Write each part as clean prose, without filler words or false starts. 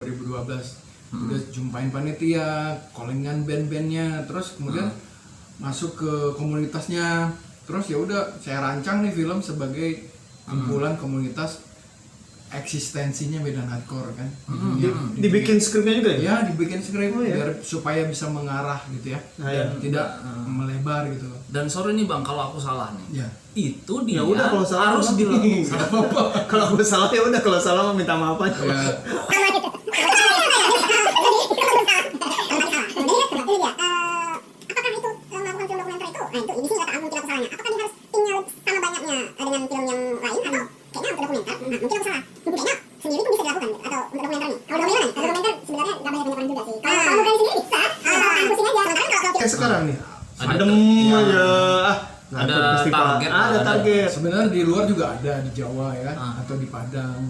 2012 udah jumpain panitia, callingan band-bandnya, terus kemudian masuk ke komunitasnya, terus ya udah saya rancang nih film sebagai kumpulan komunitas eksistensinya medan hardcore kan. Dibikin skripnya juga ya? Ya dibikin skrip biar supaya bisa mengarah gitu ya, dan tidak melebar gitu. Dan sorry nih bang kalau aku salah nih. Ya. Itu dia Ya udah kalau salah harus dilakukan. Kalau aku salah ya udah, kalau salah mah minta maaf aja. Ya. Kayak sekarang nih. Adem aja. Ada festival. target. Ada target. Sebenarnya di luar juga ada, di Jawa ya, atau di Padang.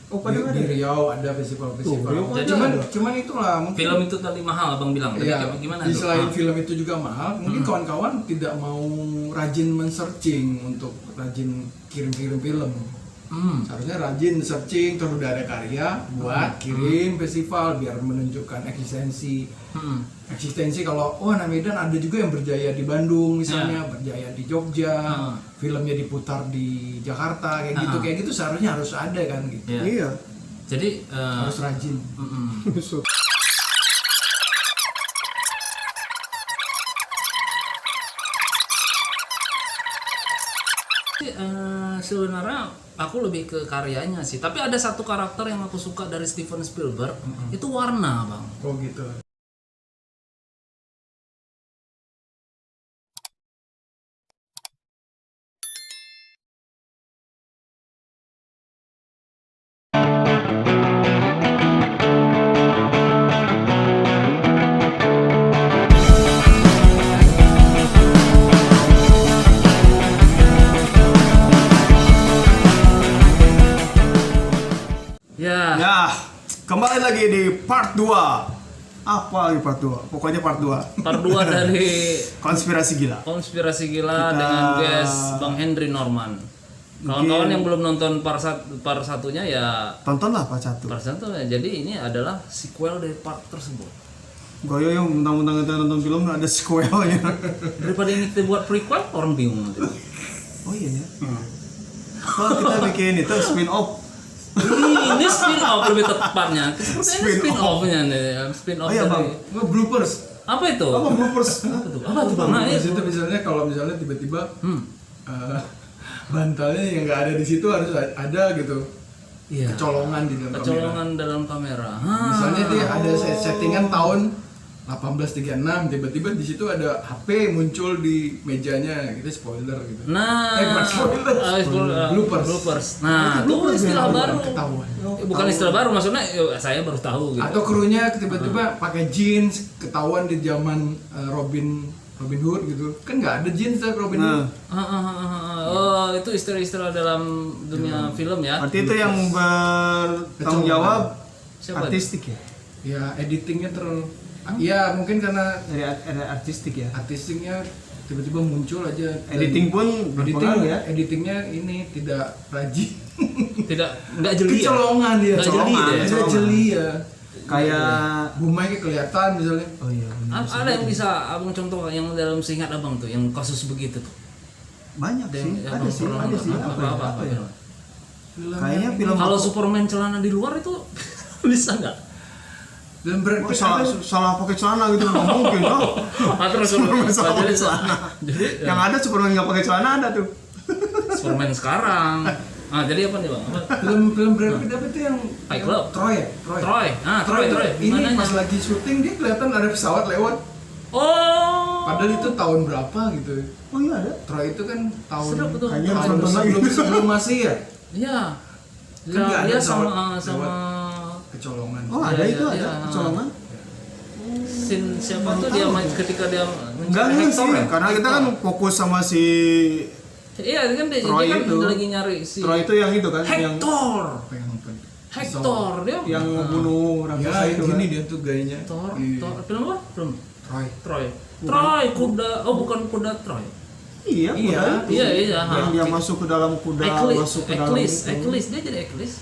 Oh, Padang di ada? Riau ada festival-festival. Riau ada. Cuman itulah mungkin Film itu tadi mahal abang bilang. Tadi ya, gimana di tuh? selain film itu juga mahal, mungkin kawan-kawan tidak mau rajin men-searching untuk rajin kirim-kirim film. Seharusnya rajin searching, terus udah ada karya buat kirim festival biar menunjukkan eksistensi. Eksistensi kalau anak Medan ada juga yang berjaya di Bandung misalnya, berjaya di Jogja, filmnya diputar di Jakarta kayak gitu seharusnya harus ada kan gitu. Iya. Jadi Harus rajin. sebenarnya aku lebih ke karyanya sih. Tapi ada satu karakter yang aku suka dari Steven Spielberg, itu warna bang. Oh gitu. Ya. Ya, kembali lagi di part 2. Apa lagi part 2? Pokoknya part 2. Part 2 dari Konspirasi gila. Konspirasi Gila Kita- dengan guest Bang Henry Norman. Kawan-kawan yang belum nonton part satunya ya Tontonlah part 1. part satu ya. Jadi ini adalah sequel dari part tersebut. Goyo yang mentang-mentang kita nonton film ada sequelnya. Daripada ini kita buat prequel, orang bingung nanti. Oh iya ya. Kalau kita bikin itu spin off. Ini spin off lebih tepatnya. Seperti ini spin offnya nih, spin off Oh iya, Bang. dari Bloopers. apa itu? Apa bloopers? Apa tuh? Apa tuh bang? Nah, Bloopers itu. itu misalnya kalau misalnya tiba-tiba bantalnya yang nggak ada di situ harus ada gitu. Iya. Kecolongan di dalam kamera. Kecolongan dalam kamera. Misalnya dia ada settingan tahun 1836, tiba-tiba di situ ada HP muncul di mejanya, gitu spoiler gitu. Nah, bukan spoiler, bloopers. Nah, itu istilah baru. Ketahuan. Bukan istilah baru, maksudnya saya baru tahu gitu. Atau krunya tiba-tiba pakai jeans, ketahuan di zaman Robin Hood gitu. Kan nggak ada jeans tuh Robin Hood. Oh, itu istilah-istilah dalam dunia film ya. Arti itu yang bertanggung jawab Siapa? artistik ya? Ya editingnya terlalu. Ya mungkin karena Dari artistik ya. artistiknya tiba-tiba muncul aja. Dan Editing pun berpengaruh ya. editingnya ini tidak rajin. Nggak jeli ya? Kecolongan dia. Nggak jeli deh. Nggak jeli ya. Kayak Bumai kelihatan misalnya. oh iya. benar. Ada yang bisa abang contoh yang dalam seingat abang tuh, yang kasus begitu tuh. Banyak sih. Yang Ada abang sih. pernah Ada nonton. sih. Apa ya? Kayaknya film Kalau Superman celana di luar itu bisa nggak? Dan Oh, salah pakai celana gitu nggak mungkin loh. Terus Superman salah pakai jadi- celana. Jadi Yang ada Superman nggak pakai celana ada tuh. Superman sekarang. Jadi apa nih bang? Apa? film Brad Pitt apa itu yang Fight Club. Troy ya? Troy. Troy. Ini Gimana pas lagi syuting dia kelihatan ada pesawat lewat. Oh. Padahal itu tahun berapa gitu. Oh iya ada. Troy itu kan tahun Sedap betul. Kayaknya tahun nonton lagi. sebelum masih ya. Iya. Kan nggak ada Dia pesawat sama kecolongan. Oh ada Iya, itu iya, ada iya. kecolongan. siapa tuh dia main ketika dia Enggak mencari sih, Hector ya? karena kita kan fokus sama si Iya kan dia Troy kan itu. lagi nyari si Troy itu yang itu kan yang Hector. Apa yang nonton? Hector dia yang membunuh Ya, raksasa itu kan. gini dia tuh gayanya. Thor, Iya. Thor, film apa? Film Troy. Troy. Troy kuda. Oh bukan kuda Troy. Iya, Iya. kuda itu. Iya. Yang dia masuk ke dalam kuda, masuk ke dalam Eklis, itu. Eklis dia jadi Eklis.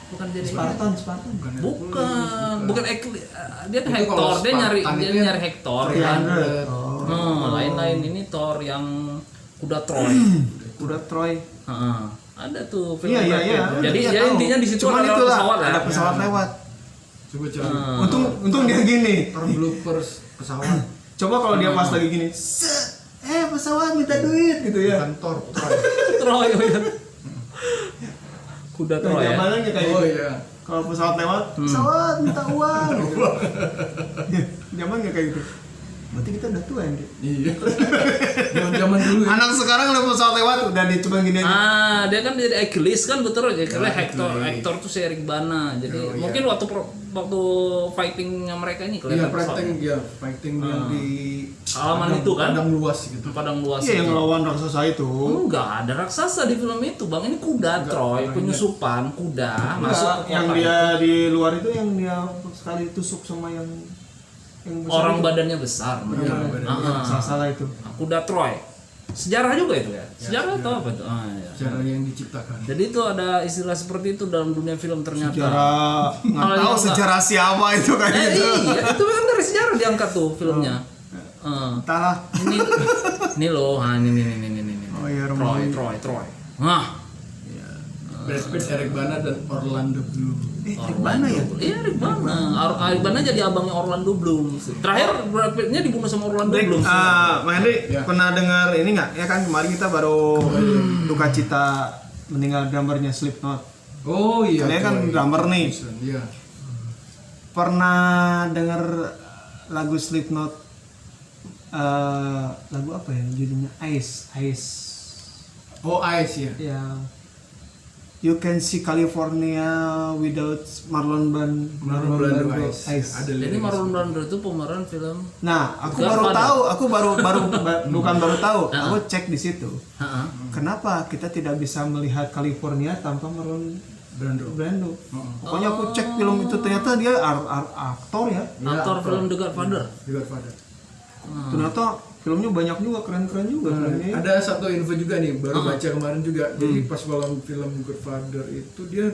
Bukan jadi Spartan. bukan dia kan Itu Hector, kalau dia nyari Spartan dia itu nyari Hector kan. 300. Lain-lain ini Thor yang kuda Troy. Kuda Troy. Heeh. Ada tuh film Iya. Brad Pitt. Jadi Iya, ya tahu. intinya di situ Cuman ada itulah, pesawat ya. ada pesawat lewat. Coba cari. Untung dia gini. Bloopers pesawat. Coba kalau dia pas lagi gini, pesawat minta duit gitu ya. Kantor Troy. Troy. Iya. Kuda Troy ya. Zamannya kayak Oh gitu. iya. Kalau pesawat lewat, pesawat minta uang. Gitu. Zaman nggak kayak gitu. Berarti kita udah tua ya. Iya. Zaman dulu ya. Anak sekarang udah pesawat lewat udah cuma gini aja. Dia kan jadi Achilles kan betul aja. Karena Ya, Hector tuh si Eric Bana. Jadi Oh, iya. mungkin waktu fightingnya mereka ini Iya, kelihatan fighting yang di halaman itu kan? Padang luas gitu. padang luas. Iya yang itu. ngelawan raksasa itu. Enggak ada raksasa di film itu, Bang. Ini kuda Troy, penyusupan kuda masuk ke yang kota dia itu. di luar itu yang dia sekali tusuk sama yang besar Orang itu. badannya besar. Iya, badannya Salah itu. Kuda Troy. Sejarah juga itu ya. Sejarah atau apa itu? Iya. Cara yang diciptakan. Jadi itu ada istilah seperti itu dalam dunia film ternyata. Sejarah nggak Kalau tahu yang sejarah siapa itu kayak gitu. Iya, itu kan dari sejarah diangkat tuh filmnya. Entahlah. Ini loh, ini. Oh iya, Romawi. Troy. Nah, Brad Pitt, Eric Bana dan Orlando Bloom. Rick Bana ya? Iya, Eric Bana. Eric Bana jadi abangnya Orlando Bloom. Terakhir Brad Pitt-nya dibunuh sama Orlando Bloom. Mas Henry Ya. pernah dengar ini nggak? Ya kan kemarin kita baru duka cita meninggal drummernya Slipknot. Oh iya. Kalian kan Troy. drummer nih. Iya. Pernah dengar lagu Slipknot? Lagu apa ya judulnya? Ice. Oh Ice ya. Ya. You can see California without Marlon Brando. Ice. Ada Jadi lirik. Marlon Brando itu pemeran film. Nah, aku Godfather. baru tahu, bukan baru tahu, aku cek di situ. Heeh. Kenapa kita tidak bisa melihat California tanpa Marlon Brando? Pokoknya aku cek film itu ternyata dia aktor ya. Aktor film The Godfather. The Godfather. Ternyata filmnya banyak juga, keren-keren juga filmnya. Ada satu info juga nih, baru baca kemarin juga. Jadi pas film Godfather itu dia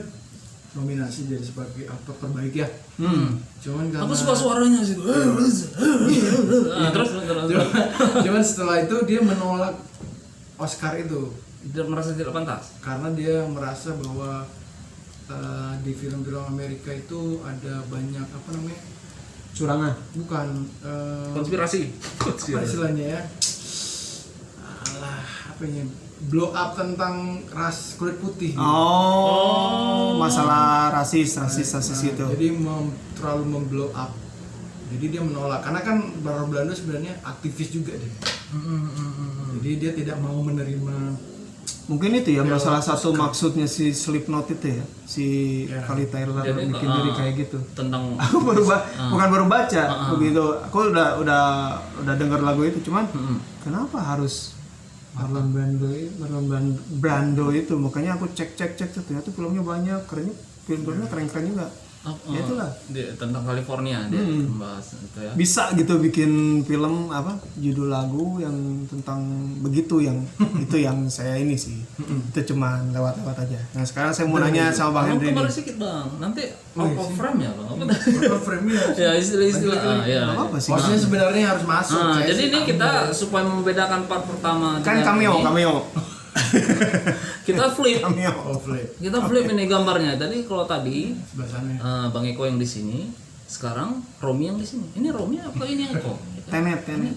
nominasi jadi sebagai aktor terbaik ya. Cuman karena Aku suka suaranya sih. Terus cuman setelah itu dia menolak Oscar itu dia merasa tidak pantas. karena dia merasa bahwa di film-film Amerika itu ada banyak apa namanya, Curangan. bukan Konspirasi. apa istilahnya ya, apa ya, blow up tentang ras kulit putih gitu. Masalah rasis itu. Jadi terlalu memblow up, jadi dia menolak karena kan Marlon Brando sebenarnya aktivis juga dia. Jadi dia tidak mau menerima. Mungkin itu ya salah satu maksudnya si Slipknot itu ya, si Kali Taylor Jadi, bikin diri kayak gitu. Tentang Aku bukan baru baca begitu. Aku udah dengar lagu itu, cuman kenapa harus Marlon Brando itu? Makanya aku cek ternyata filmnya banyak, filmnya keren juga. Ya itulah. tentang California dia membahas itu ya. Bisa gitu bikin film apa judul lagu yang tentang begitu yang itu yang saya ini sih. Itu cuma lewat-lewat aja. Nah, sekarang saya mau nanya sama Bang Henry Kembali nih. sedikit Bang. Nanti out of frame ya Bang. Apa frame-nya? Ya istilah-istilah. Ya. Nggak apa-apa sih. Maksudnya sebenarnya harus masuk. Nah, Saya jadi sih ini tahu. kita supaya membedakan part pertama Kan dengan cameo. kita flip. Oh, flip. Kita flip ini gambarnya. Tadi kalau tadi Sebelah sana ya. Bang Eko yang di sini, sekarang Romi yang di sini. Ini Romi apa ini Eko? Tenet. Tenet.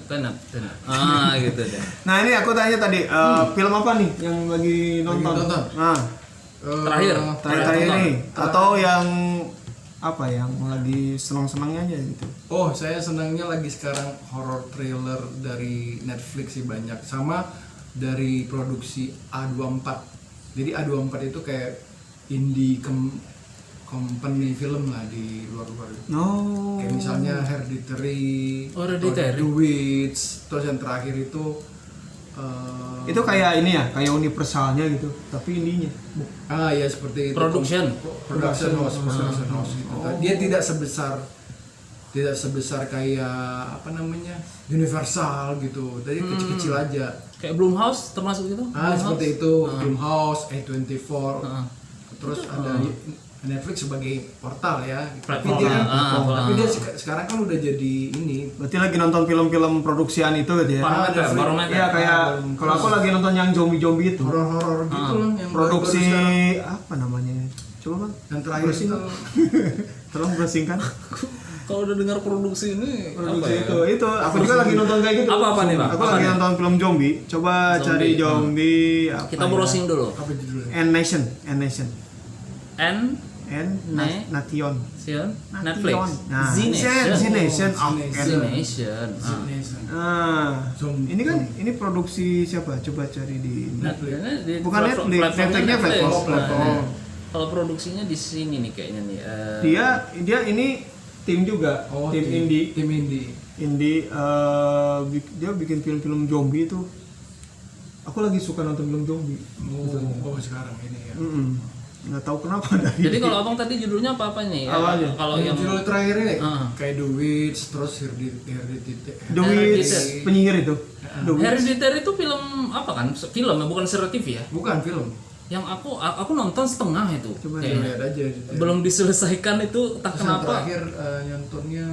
Gitu deh. Nah, ini aku tanya tadi film apa nih yang lagi nonton? nonton. Nah, Terakhir. terakhir ini atau yang apa yang lagi senang-senangnya aja gitu. Oh, saya senangnya lagi sekarang horror thriller dari Netflix sih banyak, sama dari produksi A24. Jadi A24 itu kayak indie company film lah di luar-luar. Oh. Kayak misalnya Hereditary, Hereditary. The Witch, terus yang terakhir itu Itu kayak ini ya, kayak universalnya gitu, tapi indinya. ya seperti itu. Production house gitu. Dia tidak sebesar kayak apa namanya, Universal gitu. Tadi kecil-kecil aja. Kayak Blumhouse termasuk itu? Seperti itu. Blumhouse, A24. Terus ada Netflix sebagai portal ya. Tapi Platform. dia kan, Ah, sekarang kan udah jadi ini. Berarti lagi nonton film-film produksian itu gitu ya? Barometer. Iya kayak kalau aku lagi nonton yang zombie-zombie itu. Horor-horor gitu loh yang Produksi baru-baru sekarang. apa namanya? Coba Bang. Yang terakhir Browsing. itu Tolong browsingkan. Kalau udah dengar produksi ini Produksi itu aku juga lagi nonton kayak gitu. Apa nih, Bang? Aku Apa lagi nih? nonton film zombie. Coba Zombie. cari zombie apa Kita ya? browsing dulu. apa judulnya? N Nation. N Ne- Nation. Sion Netflix. Nah, Z Nation. Z Nation. Oh, Oke. Z Nation. Ini kan ini produksi siapa? Coba cari di Netflix. Bukan Netflix, Netflixnya platform. Nah, kalau produksinya di sini nih kayaknya nih. Dia ini tim juga, Oh, tim indie. Tim indie. Indie dia bikin film-film zombie itu. Aku lagi suka nonton film zombie. Oh, sekarang ini ya. Nggak tahu kenapa dari. Jadi kalau abang tadi judulnya apa nih? Apa aja? Kalau yang judul terakhir ini Ah. kayak The Witch, terus Hereditary. The Witch, penyihir itu. The Witch. Hereditary itu film apa kan? Film ya, bukan serial TV ya? Bukan film. Yang aku nonton setengah itu. Coba Kayaknya. Lihat aja. Gitu. Belum diselesaikan itu tak Terus yang kenapa. terakhir nyontonnya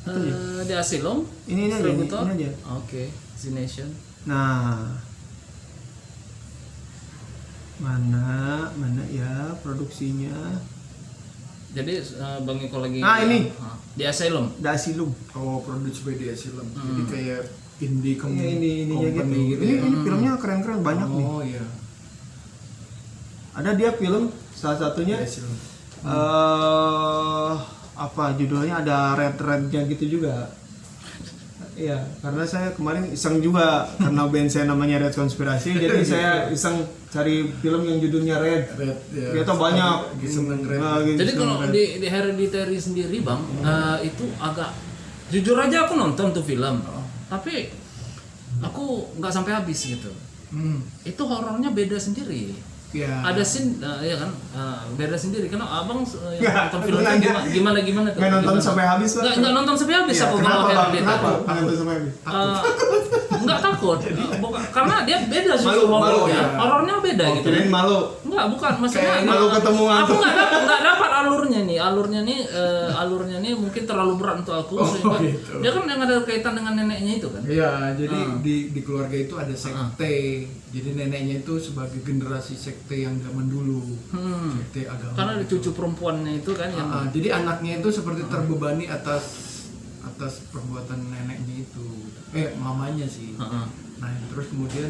Nah, Di Asylum. ini aja, ini aja. Oke, Z Nation. Nah, mana ya produksinya? Jadi Bang Iko lagi Ini. di Asylum. The Asylum. Oh, produce by The Asylum. Jadi kayak indie Iya, ininya company gitu. gitu Ini, ya. ini filmnya keren-keren banyak nih. Oh iya. Ada dia film salah satunya The Asylum. apa judulnya, ada red-rednya gitu juga. Iya, karena saya kemarin iseng juga karena band saya namanya Red Konspirasi, jadi saya iseng cari film yang judulnya Red. Red ya. Ternyata banyak. Seneng Red. Nah, gitu, Jadi kalau seneng Red. di Hereditary sendiri Bang, itu agak jujur aja aku nonton tuh film. Tapi aku nggak sampai habis gitu. Itu horornya beda sendiri. Ya. Ada scene ya kan beda sendiri karena abang yang Ya, nonton filmnya nanya. gimana tuh? Nggak nonton Gimana? sampai habis, Bang? Nggak nonton sampai habis Iya, aku kenapa, kalau Bang? Hereditary. Kenapa nggak nonton sampai habis? Nggak takut, karena dia beda sih Malu, horornya. ya. Horornya beda gitu. Kirain malu. Enggak, bukan maksudnya. Kayak malu ketemu Aku hantu. nggak dapat alurnya nih. Alurnya nih mungkin terlalu berat untuk aku. Sehingga gitu. dia kan yang ada kaitan dengan neneknya itu kan. Iya, jadi di keluarga itu ada sekte. Jadi neneknya itu sebagai generasi sekte yang zaman dulu. Sekte agama. Karena ada cucu perempuannya itu kan yang Jadi anaknya itu seperti terbebani atas perbuatan neneknya itu. Mamanya sih. Nah, terus kemudian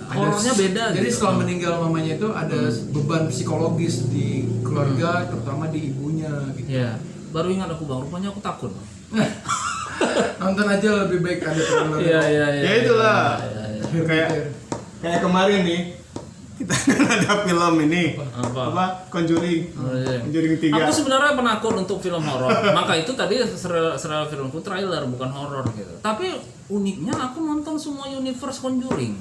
horornya beda Jadi gitu. setelah meninggal mamanya itu ada beban psikologis di keluarga, terutama di ibunya gitu. Ya, baru ingat aku Bang, rupanya aku takut. Nonton aja lebih baik ada trailer. Iya. Ya itulah. Kayak kemarin nih kita ada film ini apa Conjuring. Conjuring 3. Aku sebenarnya penakut untuk film horor. Maka itu tadi serial filmku trailer bukan horor gitu. Tapi uniknya aku nonton semua universe Conjuring.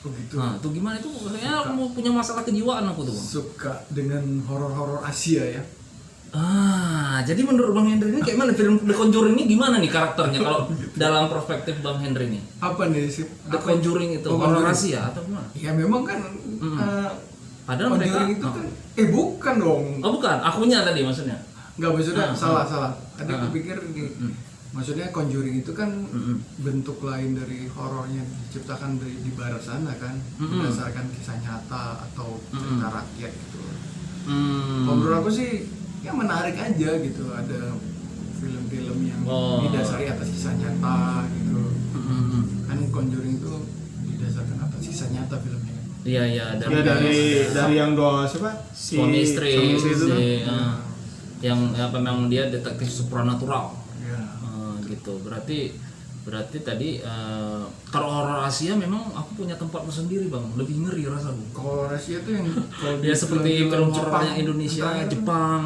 Begitu. Nah, itu gimana itu? Kayaknya aku mau punya masalah kejiwaan aku tuh, Bang. Suka dengan horor-horor Asia ya. Jadi menurut Bang Hendry ini kayak mana film The Conjuring ini gimana nih karakternya kalau dalam perspektif Bang Hendry ini? Apa nih sih? The Conjuring itu Oh, horor Conjuring. Asia atau gimana? Ya memang kan Padahal mereka Conjuring itu kan bukan dong. Oh bukan, akunya tadi maksudnya. Enggak, maksudnya salah. Ada kepikir gini. Maksudnya Conjuring itu kan bentuk lain dari horornya diciptakan di barat sana kan, berdasarkan kisah nyata atau cerita rakyat gitu. Kalau menurut aku sih ya menarik aja gitu, ada film-film yang didasari atas kisah nyata gitu. Kan Conjuring itu didasarkan atas kisah nyata filmnya. Iya Ya dari yang dua siapa? suami istri itu kan? yang apa memang dia detektif supranatural. Ya. Gitu. Berarti tadi kalau horor Asia memang aku punya tempatku sendiri Bang, lebih ngeri rasaku. Kalau Asia itu yang kalau Dia seperti film Jepang, horornya Indonesia, terakhir kan, Jepang.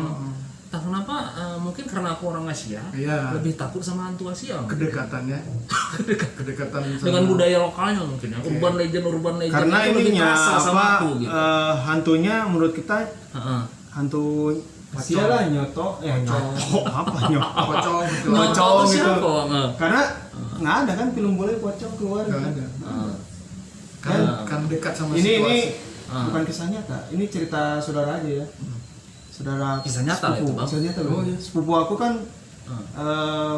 Entah kenapa mungkin karena aku orang Asia, Iya. lebih takut sama hantu Asia. kedekatannya, kedekatan sama Dengan budaya lokalnya mungkin ya. Urban legend Karena itu lebih ininya terasa sama apa aku gitu. hantunya menurut kita Heeh. hantu Asia lah nyoto apa nyoto pocong gitu. Nah, Pocong itu gitu. siapa? Bang? Karena nggak ada kan film boleh pocong keluar Nggak kan? ada. Heeh. Kan dekat sama ini situasi. bukan kisah nyata. Ini cerita saudara aja ya. Saudara Kisah nyata sepupu. itu, Bang. Kisah nyata. Oh, Bang. iya. Sepupu aku kan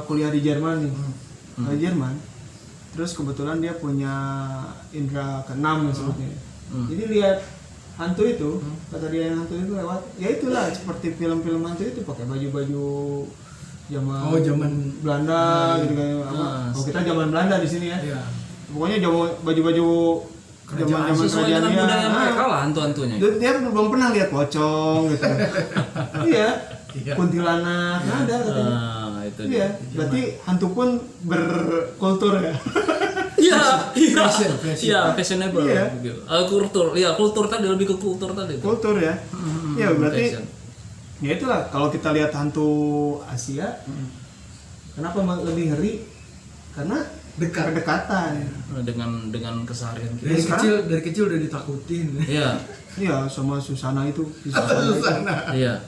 kuliah di Jerman nih. Di Jerman. Terus kebetulan dia punya indera keenam sebutnya. Jadi lihat hantu itu, kata dia yang hantu itu lewat, ya itulah seperti film-film hantu itu pakai baju-baju zaman Belanda gitu kan. Oh, kita zaman Belanda di sini ya. Iya. Pokoknya baju-baju zaman Sesuai kerajaan dengan dia. budaya mereka lah hantu-hantunya. Dia belum pernah lihat pocong gitu. Iya. Iya. Kuntilanak ada katanya. Itu Iya, berarti hantu pun berkultur ya. Iya, iya. Fashion. Iya, fashionable. Iya. Gitu. Kultur tadi lebih ke kultur tadi. Kultur ya. Iya, berarti Fashion. ya itulah kalau kita lihat hantu Asia, kenapa lebih ngeri? Karena kedekatan. Dengan keseharian kita. Dari kecil udah ditakutin. Iya. Iya, sama Susana itu. Susana. Iya.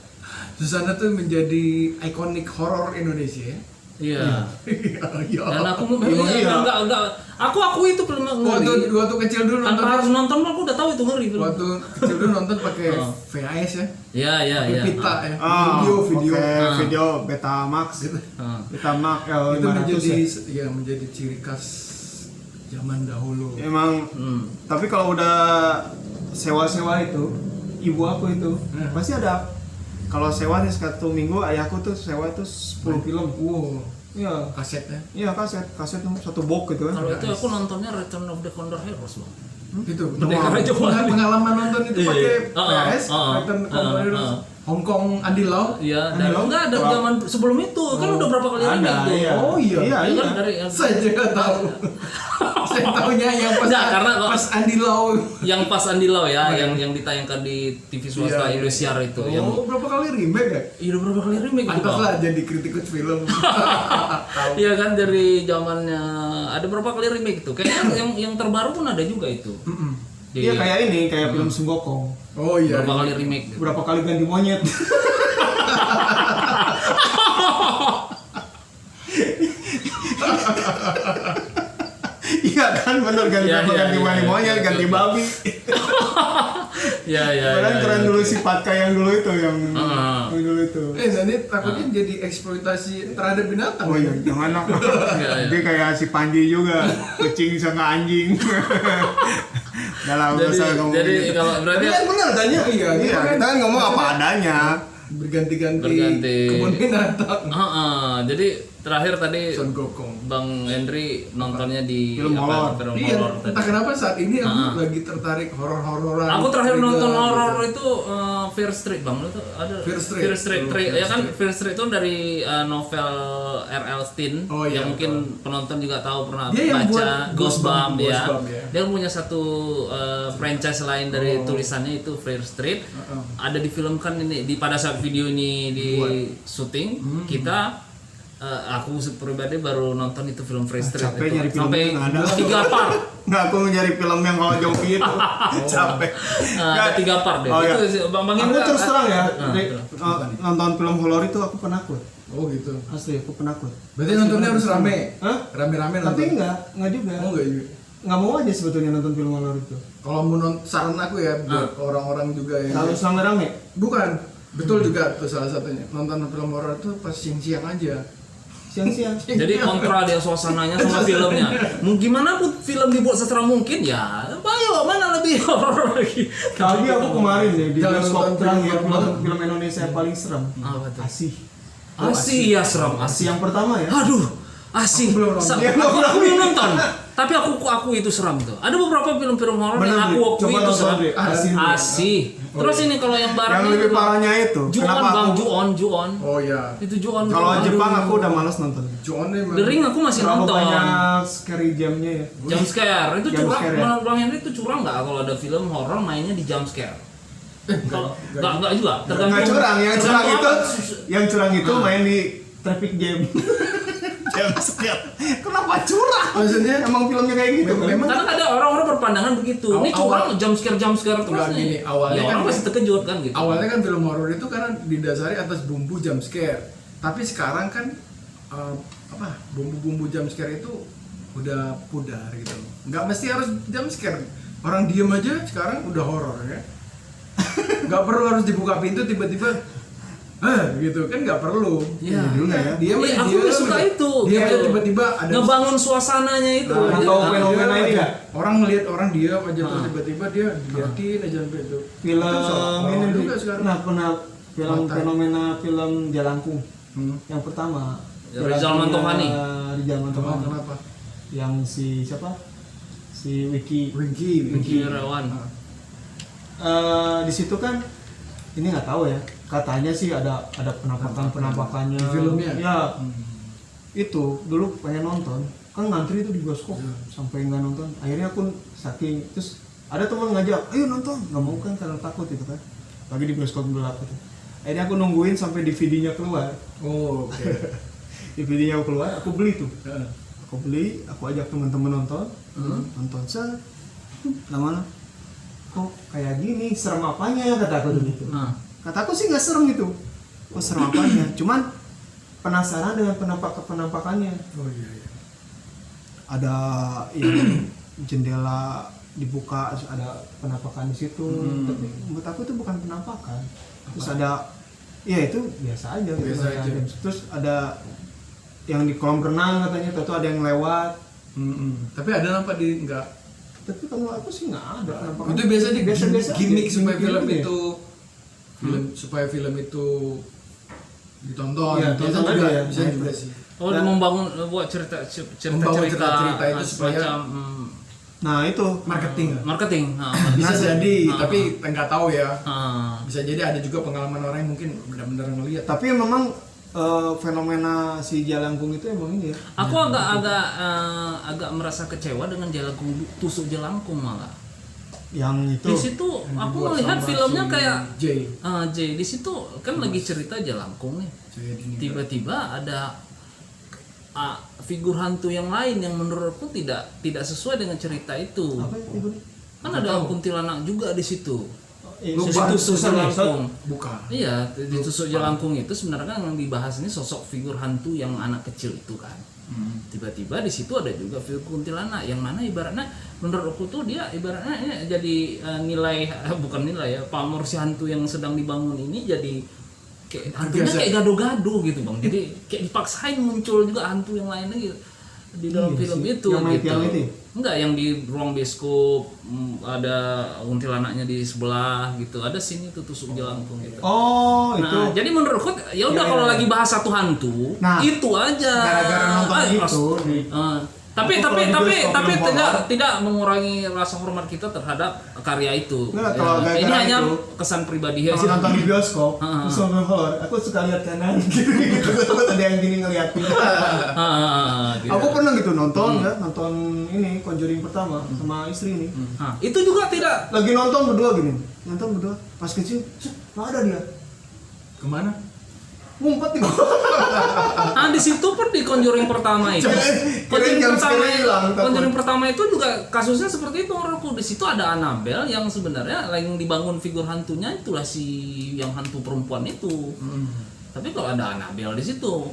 Susana tuh menjadi ikonik horor Indonesia ya. Iya. Iya. Dan aku Iya. enggak. Aku itu film ngeri. Waktu kecil dulu nonton. Tanpa harus nonton aku udah tahu itu ngeri film. Waktu kecil dulu nonton pakai VHS ya. Iya. Pita ya. Ah, Video. video Betamax. Betamax Itu 500 ya. menjadi ciri khas zaman dahulu. Emang tapi kalau udah sewa-sewa itu, ibu aku itu pasti ada. Kalau sewa nih satu minggu, ayahku tuh sewa itu 10 film. Wow, Iya, kasetnya. iya kaset tuh satu box gitu kan. Kalau itu aku nontonnya Return of the Condor Heroes, Bang. Itu Merdeka Raja Wali. pengalaman nonton itu Iya. pakai Ah, VHS, Return Condor Hong Kong Andi Lau. Iya, dan enggak ada zaman sebelum itu kan udah berapa kali Ada, remake tuh. iya. Oh iya. Iya, Iya iya. kan dari Saya juga tahu. Saya tahunya yang pas Enggak, karena kok- pas Andi Lau. yang pas Andi Lau ya, yang ditayangkan di TV swasta Iya, iya. Indosiar itu yang berapa kali remake ya? iya udah berapa kali remake itu, Pantas Bang. lah jadi kritikus film. Iya kan dari zamannya ada berapa kali remake itu. Kayaknya yang terbaru pun ada juga itu. Di- Iya kayak ini, kayak film Sunggokong. Oh iya. berapa kali remake gitu. Berapa kali ganti monyet. Iya kan bener ganti Iya, iya, ganti iya, monyet, iya, ganti iya. babi. Iya iya. Padahal iya, keren iya. dulu si Patka yang dulu itu yang Ah. dulu itu. Nanti takutnya jadi eksploitasi terhadap binatang. Oh iya, jangan lah. Iya, iya. Dia kayak si Panji juga, kucing sama anjing. Dalam Jadi kalau berarti Tapi kan benar kan ya? Iya, Iya, kan kita kan ngomong apa adanya. berganti-ganti Berganti. kebun binatang. Jadi terakhir tadi Son Gokong. Bang Henry nontonnya di Film horor. film Iya, horor entah tadi. kenapa saat ini aku lagi tertarik horor-hororan. Aku terakhir Thriller nonton gitu. horor itu Fear Street, Bang. Itu ada Fear Street. Fear Street. Oh, Fear Ya kan Street. Fear Street itu dari novel R.L. Stein Oh, iya, yang mungkin penonton juga tahu pernah Dia yang baca buat Ghostbump ya. Ghostbump, ya. Dia punya satu franchise lain dari tulisannya itu Fear Street. Ada difilmkan ini pada saat video ini di syuting kita aku pribadi baru nonton itu film Fear Street capek itu. nyari Sampai filmnya, nggak ada. 3 part. Nggak, aku nyari film yang kalau Jovi itu capek. Ada 3 part deh. Oh, iya. Itu Bang Aku Indra, terus terang ya, Terus. nonton film horor itu aku penakut. Oh gitu. Asli aku penakut. Berarti nontonnya harus rame. Hah? Rame-rame nonton. Tapi enggak juga. Oh enggak juga. Nggak mau aja sebetulnya nonton film horor itu. Kalau mau saran aku ya buat orang-orang juga yang Harus rame-rame. bukan betul juga tuh salah satunya nonton film horor tuh pas siang-siang aja. Siang-siang. Jadi kontra dia suasananya sama filmnya. Mau gimana pun film dibuat seseram mungkin ya. Ayo mana lebih horor lagi. Tadi aku kemarin nih di Jangan bioskop nonton terang film ya horor. film Indonesia yang paling serem. Apa tuh? Asih. Asih ya seram Asih asih. yang pertama ya. Aduh, asih. Aku belum nonton. Dia belum Aku belum nonton. Tapi aku itu seram tuh. Ada beberapa film-film horor Bener, yang aku Dri. akui Coba itu nonton, seram. Dri. Asih, Dri. Asih. Terus ini kalau yang barat Yang lebih parahnya itu. Juon Kenapa Bang, aku Juon. Oh ya. Itu Juon. kalau Aduh. Jepang aku udah malas nonton. John emang. The Ring aku masih Terlalu nonton. banyak scary jamnya ya. Jump scare itu Jump curang. scare, ya? Menurut Bang Henry itu curang nggak kalau ada film horor mainnya di jump scare? Kalau nggak juga. Nggak curang, yang curang itu Ah. main di traffic jam. Jam scare. Kenapa curang? Maksudnya Emang filmnya kayak gitu kan? memang Karena ada orang-orang berpandangan begitu. Ini curang jump scare terus Enggak, nih. gini, awalnya Ya, orang kan- pasti terkejut kan gitu. awalnya kan film horor itu karena didasari atas bumbu jump scare. Tapi sekarang kan bumbu-bumbu jump scare itu udah pudar gitu. Nggak mesti harus jump scare. Orang diem aja sekarang udah horor ya. Nggak perlu harus dibuka pintu tiba-tiba gitu kan, nggak perlu. Iya. juga ya. Dia Aku lebih suka itu. Dia gitu. tiba-tiba ada ngebangun suasananya itu. Atau fenomena ini aja. nggak? Orang ngelihat orang dia aja terus tiba-tiba dia diliatin aja sampai itu. Film Itu ini juga sekarang. pernah film Mata. fenomena film Jalangkung yang pertama Rizal Mantovani. Rizal Mantovani. Kenapa? Yang si siapa, si Wiki Wingky Wirawan. Di situ kan ini nggak tahu ya, katanya sih ada penampakannya Di filmnya? ya. Itu dulu pengen nonton kan, ngantri itu di bioskop sampai nggak nonton. Akhirnya aku saking, terus ada teman ngajak ayo nonton, nggak mau kan karena takut itu kan, lagi di bioskop gelap itu. Akhirnya aku nungguin sampai DVD-nya keluar. Oh, oke. DVD-nya keluar, aku beli tuh. Aku beli, aku ajak teman-teman nonton, nonton lama-lama kok kayak gini, serem apanya, kata aku tuh gitu. Kata aku sih nggak serem gitu, kok serem apanya, cuman penasaran dengan penampakannya. Oh iya. Ada yang jendela dibuka, ada penampakan di situ. Tapi menurut aku itu bukan penampakan. Terus ada, ya itu biasa aja. Biasa aja. Terus ada yang di kolam renang katanya, tahu ada yang lewat. Tapi ada apa di enggak? Tapi kalau aku sih nggak ada penampakan. Itu biasanya Biasa-biasa gimmick aja, supaya gimmick film aja. itu supaya film itu ditonton. Iya, Biasa tonton juga, aja ya. bisa Nah, juga itu. sih. Oh, dia membangun buat Membangun cerita cerita-cerita itu supaya semacam Nah itu Marketing. marketing. Bisa jadi, Ah. tapi nggak tahu ya. Ah. Bisa jadi ada juga pengalaman orang yang mungkin benar-benar ngelihat. tapi memang fenomena si Jalangkung itu emang ini ya. Aku agak merasa kecewa dengan Jalangkung, tusuk Jalangkung malah. Yang itu Di situ aku Dibuat melihat sama filmnya si kayak Jay. Jay di situ kan lagi cerita Jalangkung nih. Tiba-tiba ada figur hantu yang lain yang menurutku tidak sesuai dengan cerita itu. apa itu? Kan ada kuntilanak juga di situ. Lupa, Ditusuk susah Jalangkung. Bukan. Iya, ditusuk Jalangkung itu sebenarnya kan yang dibahas ini sosok figur hantu yang anak kecil itu kan. Tiba-tiba di situ ada juga figur kuntilanak yang mana ibaratnya menurutku tuh dia ibaratnya ini jadi nilai bukan nilai ya, pamor si hantu yang sedang dibangun ini jadi kayak hantunya kayak gado-gado gitu bang. Jadi kayak dipaksain muncul juga hantu yang lainnya gitu di dalam Iya film sih. itu Yang main gitu. piano itu? Enggak, yang di ruang bioskop ada kuntilanaknya di sebelah gitu. Ada sini tuh tusuk Jalangkung gitu. Oh itu. Nah, jadi menurutku ya udah Ya, kalau ya. lagi bahas satu hantu, Nah, itu aja. gara-gara nonton itu Tapi Aku kalau di bioskop film tidak mengurangi rasa hormat kita terhadap karya itu. Enggak, kalau Ya, ini gara-gara hanya itu, kesan pribadi ya. pas nonton di bioskop, Ah. terus nonton horor, aku suka lihat kanan gitu. Takut ada yang gini ngeliatin. Gitu. Aku pernah gitu nonton ya, nonton ini Conjuring pertama sama istri ini. Itu juga tidak. Lagi nonton berdua gini, nonton berdua, pas kecil, nggak ada dia, Kemana? ngumpet nih. Di situ pun di Conjuring pertama itu. Kirain jam segini hilang, takut. Conjuring pertama itu juga kasusnya seperti itu menurutku. Di situ ada Annabelle yang sebenarnya lagi dibangun figur hantunya itulah si yang hantu perempuan itu. Tapi kalau ada Annabelle di situ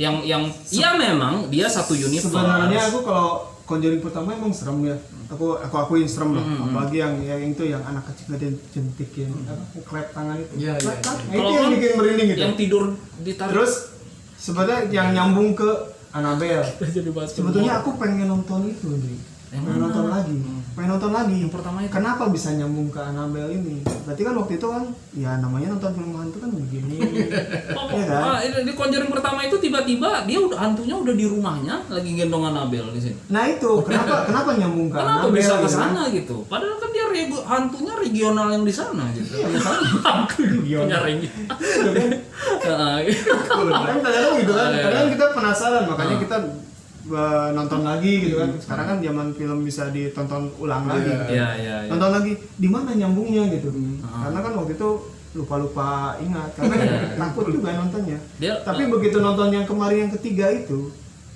yang ya memang dia satu universe. Sebenarnya aku kalau Conjuring pertama emang serem ya. Aku akuin serem lah. Apalagi yang itu yang anak kecil ada jentikin apa klep tangan itu. Iya, iya, Klep, iya. Nah, itu yang bikin merinding gitu. Yang tidur ditarik. Terus sebenarnya yang nyambung ke Annabelle. jadi bahas Sebetulnya aku pengen nonton itu, Ndri. Pengen nonton lagi. Pengen nonton lagi. Yang pertama itu. Kenapa bisa nyambung ke Annabelle ini? Berarti kan waktu itu kan ya namanya nonton film hantu kan begini. Iya kan? Di Conjuring pertama itu tiba-tiba dia udah hantunya udah di rumahnya lagi gendong Annabelle di sini. Nah itu kenapa nyambung ke Kenapa Annabelle? bisa ke gitu kan? sana gitu? Padahal kan dia hantunya regional yang di sana gitu. Iya, Punya regional. Kan kadang gitu kan, Iya. kadang kita penasaran makanya kita nonton lagi gitu kan. Sekarang kan zaman film bisa ditonton ulang lagi. Iya. Nonton lagi di mana nyambungnya gitu. Karena kan waktu itu lupa ingat karena takut juga nontonnya. Tapi begitu nonton yang kemarin yang ketiga itu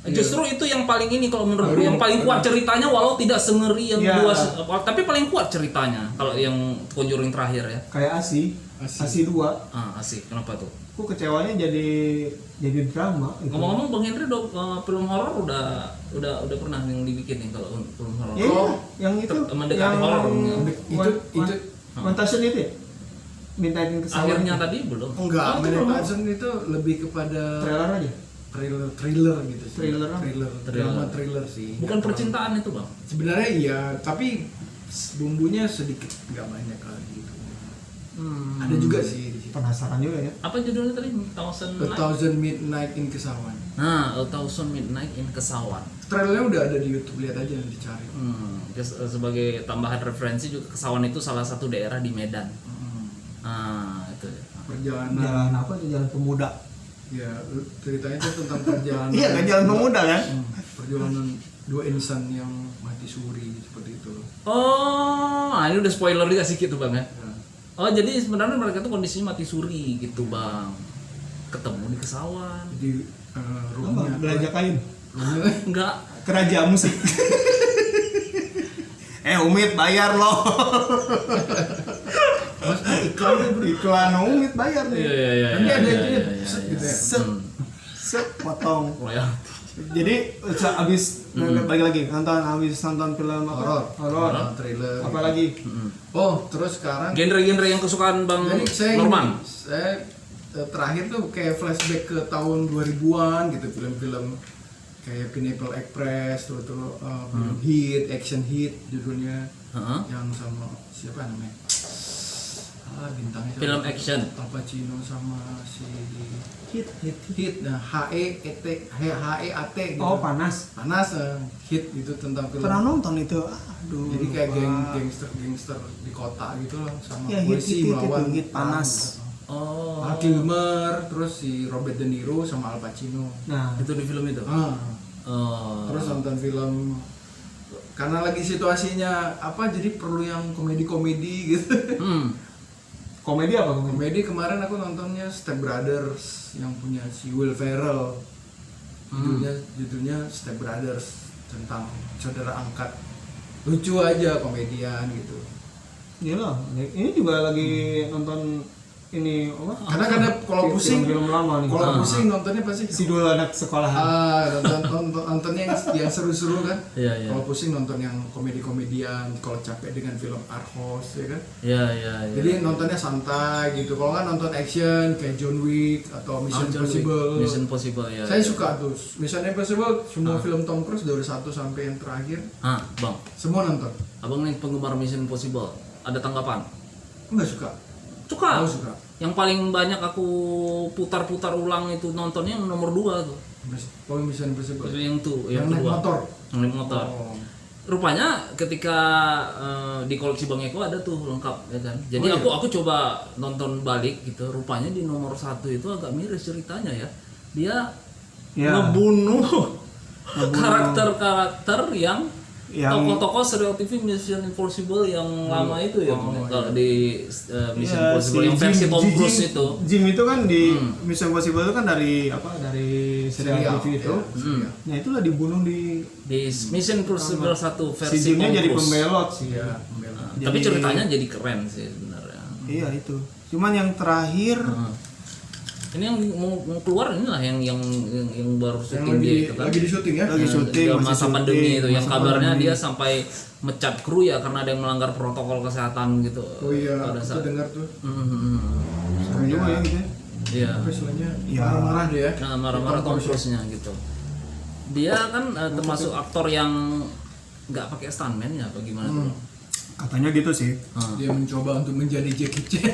Justru itu yang paling ini kalau menurutku yang paling kuat ceritanya walau tidak sengeri yang Iya. dua tapi paling kuat ceritanya kalau yang Conjuring terakhir ya. kayak Asi 2. Asik. Kenapa tuh? aku kecewanya jadi drama gitu. Ngomong-ngomong Bang Hendri film horor udah pernah yang dibikin nih kalau film horor. Iya, yang itu mendekati yang horor. itu Mantasen itu ya? Mintain kesalahan. Akhirnya tadi belum. enggak, Oh, itu belum. Manhattan itu lebih kepada Trailer aja. thriller gitu sih. Thriller apa? Drama thriller sih. Bukan percintaan itu Bang. Sebenarnya iya, tapi bumbunya sedikit, nggak banyak kali gitu. Ada juga sih di situ. Penasaran juga ya. Apa judulnya tadi? A Thousand Midnight in Kesawan. Nah, A Thousand Midnight in Kesawan. Trailernya udah ada di YouTube, lihat aja nanti cari. Sebagai tambahan referensi juga Kesawan itu salah satu daerah di Medan. Itu ya. Perjalanan. Jalan apa tuh, jalan pemuda. Ya, ceritanya itu tentang perjalanan. Iya kan, jalan pemuda kan? Perjalanan dua insan yang mati suri seperti itu. Oh, ini udah spoiler juga sedikit tuh Bang ya. Ya. Oh, jadi sebenarnya mereka tuh kondisinya mati suri gitu Bang. Ketemu di Kesawan. Jadi rumahnya Apa? Belanja kain. rumahnya Enggak. Kerajaan musik. Umit bayar loh. Mas, Iklan Umit bayar nih. Iya. Nanti ada itu ya, set gitu ya. Set potong. Royalti. Jadi abis balik lagi habis nonton film apa? Horor. Thriller. Apalagi? Oh, terus sekarang Genre-genre yang kesukaan Bang jadi saya Norman. saya terakhir tuh kayak flashback ke tahun 2000-an gitu, film-film kayak Pineapple Express tuh film hit, action hit judulnya. Yang sama siapa namanya? Bintangnya siapa? Film action. Al Pacino sama si Hit. nah HEAT gitu. Oh, panas. Hit itu tentang film. Pernah nonton itu. Aduh. Jadi kayak lupa. gangster di kota gitu loh, sama Ya, polisi hit melawan hit panas. Oh. Val Kilmer, terus si Robert De Niro sama Al Pacino. Nah, Itu di film itu. Oh. Terus nonton film karena lagi situasinya apa, jadi perlu yang komedi gitu. komedi apa komedi? Komedi kemarin aku nontonnya Step Brothers yang punya si Will Ferrell. Judulnya Step Brothers, tentang saudara angkat. Lucu aja, komedian gitu. Gila, ini juga lagi nonton ini apa? Karena kalau pusing, film lama nih. kalau pusing nontonnya pasti Si dua anak sekolahan. nontonnya yang seru-seru kan. Iya. Kalau pusing nonton yang komedi-komedian, kalau capek dengan film art house ya kan. Iya. Jadi nontonnya santai gitu. Kalau nggak nonton action kayak John Wick atau Mission Impossible. Mission Impossible ya. Saya suka tuh Mission Impossible, semua film Tom Cruise dari 1 sampai yang terakhir Bang. semua nonton. Abang nih penggemar Mission Impossible. Ada tanggapan? Enggak suka. Suka. Oh, suka. Yang paling banyak aku putar-putar ulang itu nontonnya yang nomor 2 tuh. Mission Impossible. Yang naik kedua. motor. Yang naik motor. Oh. Rupanya ketika di koleksi Bang Eko ada tuh lengkap ya kan. Jadi Oh, iya? aku coba nonton balik gitu. Rupanya di nomor 1 itu agak miris ceritanya ya. Dia Ya. ngebunuh karakter-karakter yang Yang- tokoh-tokoh serial TV Mission Impossible yang lama itu ya. Kalau di Mission Ya, Impossible si yang versi Jim- Tom Jim- Cruise itu. Jim itu kan di Mission Impossible itu kan dari apa? Dari serial TV itu. Serial. Nah, itulah dibunuh di Di Mission Impossible 1 si versi Tom Jimnya jadi Cruise. pembelot sih. Iya, pembela. Tapi Jadi- ceritanya jadi keren sih sebenarnya. Iya itu. Cuman yang terakhir Ini yang mau keluar inilah yang baru Yang syuting dia itu kan. lagi di syuting ya. lagi syuting Di masih masa syuting, pandemi itu yang masa kabarnya pandemi. dia sampai mecat kru ya karena ada yang melanggar protokol kesehatan gitu. Oh iya, pada aku saat. dengar tuh. Serem juga ya gitu. Iya. Apa istilahnya? Ya. Marah-marah dia ya. Nah, marah-marah Tom Cruise-nya gitu. Dia kan termasuk aktor yang nggak pakai stuntman ya apa gimana tuh? Katanya gitu sih. Dia mencoba untuk menjadi Jackie Chan.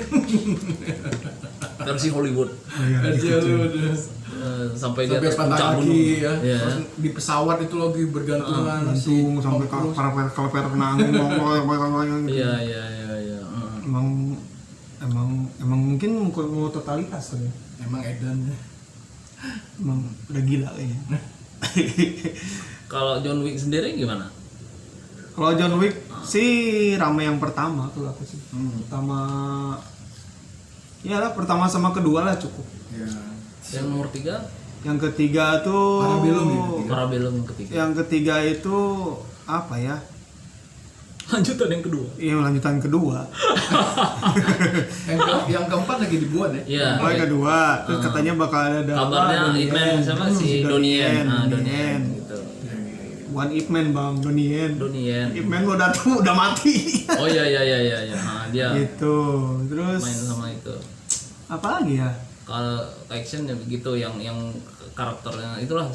Versi Hollywood. Iya, Dia gitu. Sampai di sampai atas patah puncak gunung. kaki ya. Iya. Terus di pesawat itu lagi bergantungan Langsung sampai kalau per nanggung gitu. Iya. Emang mungkin mau totalitas tuh ya. Emang Edan ya. Emang udah gila kayaknya. Kalau John Wick sendiri gimana? Kalau John Wick sih rame yang pertama tuh aku sih. Pertama sama kedua lah cukup. Ya. Yang nomor 3? Yang ketiga tuh Parabellum ya, ketiga. Parabellum yang ketiga. Yang ketiga itu apa ya? Lanjutan yang kedua. Iya, lanjutan kedua. Yang keempat lagi dibuat ya. Iya. Yang kedua, terus katanya bakal ada Kabarnya Donnie Ip Man Yen. sama si Donnie Yen. Donnie Yen gitu. Bukan Ip Man bang, Donnie Yen. Donnie Yen. Ip Man udah mati. Oh iya. Nah, dia Gitu. Terus main sama itu. apa lagi ya? Kalau action ya begitu yang karakternya itulah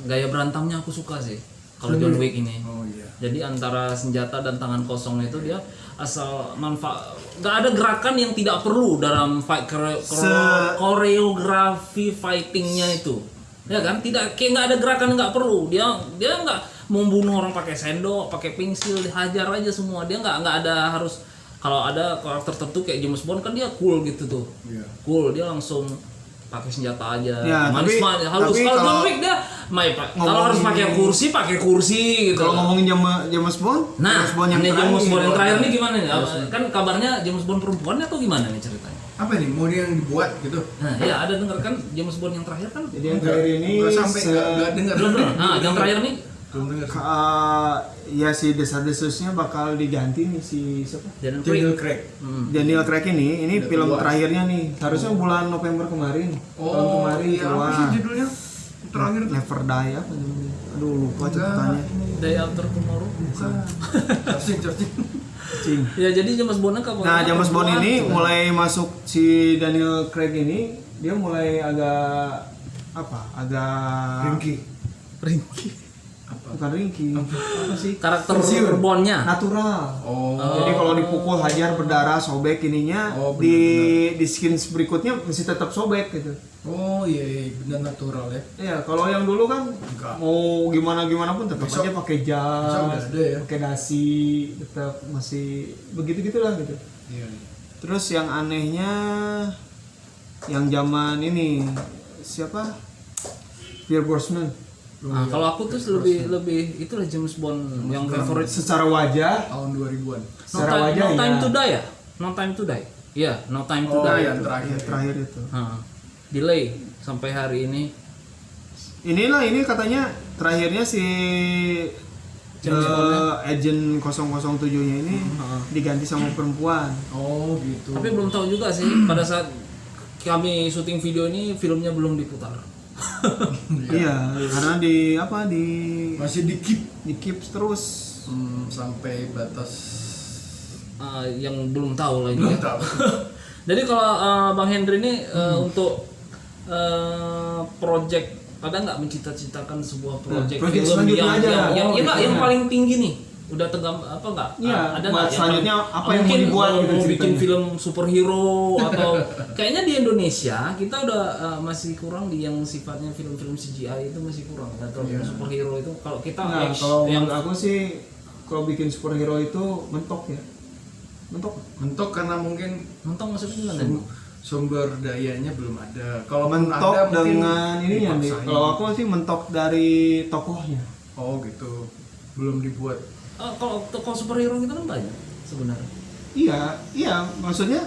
gaya berantamnya aku suka sih. Kalau John Wick ini. Oh iya. Jadi antara senjata dan tangan kosong itu dia asal nggak ada gerakan yang tidak perlu dalam fight koreografi fightingnya itu, ya kan? Tidak kayak nggak ada gerakan nggak perlu. Dia nggak membunuh orang pakai sendok, pakai pensil, dihajar aja semua. Dia nggak ada harus. Kalau ada karakter tertentu kayak James Bond kan dia cool gitu tuh, cool dia langsung pakai senjata aja. Ya, manis halus. Kalau John Wick dia kalau harus pakai kursi gitu. Kalau ngomongin James Bond, Nah, James Bond yang James Bond yang terakhir ini gimana nih? Kan kabarnya James Bond perempuan atau gimana nih ceritanya? Apa nih? Mau dia yang dibuat gitu? Nah, iya ada dengar kan James Bond yang terakhir kan? Jadi yang terakhir ini Nggak sampai nggak dengar. Belum. Nah, yang terakhir nih Belum dengar. ya si desas-desusnya bakal diganti nih si siapa? Daniel Craig. Daniel Craig ini Udah film keluar. terakhirnya nih. Harusnya bulan November kemarin. Tahun kemarin iya, apa keluar. sih judulnya? Terakhir tuh. Never Die apa namanya? Aduh lupa ceritanya. Day After Tomorrow. Searching. Cing. Ya jadi James Bond kabarnya. Nah, James Bond perempuan ini tuh. mulai masuk si Daniel Craig ini, dia mulai agak apa? Agak Ringki. bukan ringki. Apa sih? Karakter Bondnya. Natural. Oh. Jadi kalau dipukul hajar berdarah sobek ininya Oh, di skin berikutnya masih tetap sobek gitu. Oh iya, benar natural ya. Iya, kalau yang dulu kan Enggak. mau gimana pun tetap Besok- aja pakai besok jas, udah ada ya. pakai dasi, tetap masih begitu-gitulah gitu. Iya. Terus yang anehnya yang zaman ini siapa? Pierce Brosnan. Nah, kalau aku tuh lebih itulah James Bond yang favorit. Secara wajah, Tahun 2000-an. secara wajah No Time ya. to Die ya? No Time to Die. Iya, No Time to Oh, Die. yang terakhir. Terakhir itu. Delay sampai hari ini. Ini katanya terakhirnya si Agent 007-nya ini diganti sama perempuan. Oh gitu. Tapi belum tahu juga sih pada saat kami syuting video ini filmnya belum diputar. Iya, karena Masih dikit di keep terus. sampai batas Yang belum tahu lagi. belum Ya. tahu. Jadi kalau Bang Hendry ini untuk project ada nggak mencita-citakan sebuah project project film selanjutnya aja. yang paling tinggi nih? Udah tegam apa enggak? Iya, ada buat nggak selanjutnya paling- apa yang mau mungkin dibuat gitu mau bikin ceritanya. film superhero atau kayaknya di Indonesia kita udah masih kurang di yang sifatnya film-film CGI itu masih kurang atau superhero itu kalau kita Nah, action- kalau yang menurut aku sih kalau bikin superhero itu mentok ya. Mentok karena mungkin nonton maksudnya gimana? sumber dayanya belum ada. Kalau Mentok ada, mungkin dengan ini ya nih. dipaksain. Kalau aku sih mentok dari tokohnya. Oh gitu. Belum dibuat. Kalau tokoh superhero kita kan banyak sebenarnya. Iya, maksudnya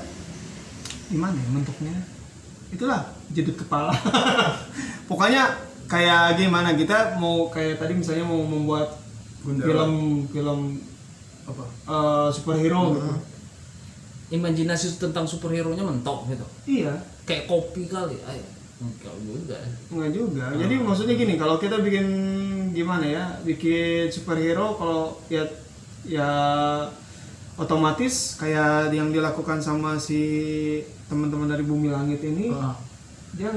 gimana ya mentoknya? Itulah jedut kepala. Pokoknya kayak gimana kita mau kayak tadi misalnya mau membuat Gundala. film Apa? superhero gitu. Imajinasi tentang superhero-nya mentok gitu. Iya, Kayak kopi kali. Ayo. Enggak juga. enggak juga. Jadi maksudnya gini, kalau kita bikin gimana ya, bikin superhero kalau ya otomatis kayak yang dilakukan sama si teman-teman dari Bumi Langit ini, dia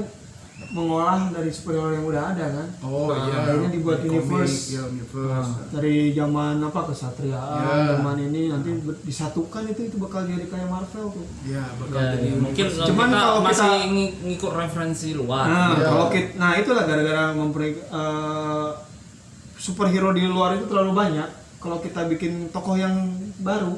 mengolah dari superhero yang udah ada kan. Oh iya. Akhirnya dibuat Dari universe. komik, ya, universe. Dari zaman apa kesatriaan, Ya. zaman ini nanti disatukan itu bakal jadi kayak Marvel tuh. Ya, bakal Ya, jadi mungkin Cuman kita kalau masih kita- ngikut referensi luar. Nah, Iya. kalau kita, nah itulah gara-gara superhero di luar itu terlalu banyak. Kalau kita bikin tokoh yang baru,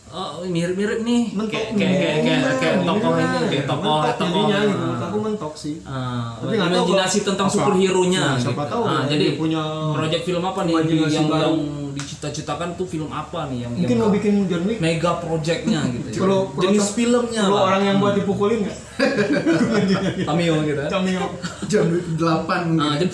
Oh, mirip-mirip nih. mentok Kayak tokoh ini, kayak tokoh jadinya gitu. Menurut aku mentok sih. Tapi nggak tahu imajinasi kok tentang apa. superhero-nya. Nah, siapa tahu ya, jadi dia punya project film apa nih imajinasi yang baru. dicita-citakan tuh film apa nih yang Mungkin mau bikin John Wick. mega projectnya gitu. Perlu Jenis perlu- filmnya perlu lah. orang yang buat dipukulin nggak? Cameo gitu. Cameo. jam 8 Ah, gitu. jadi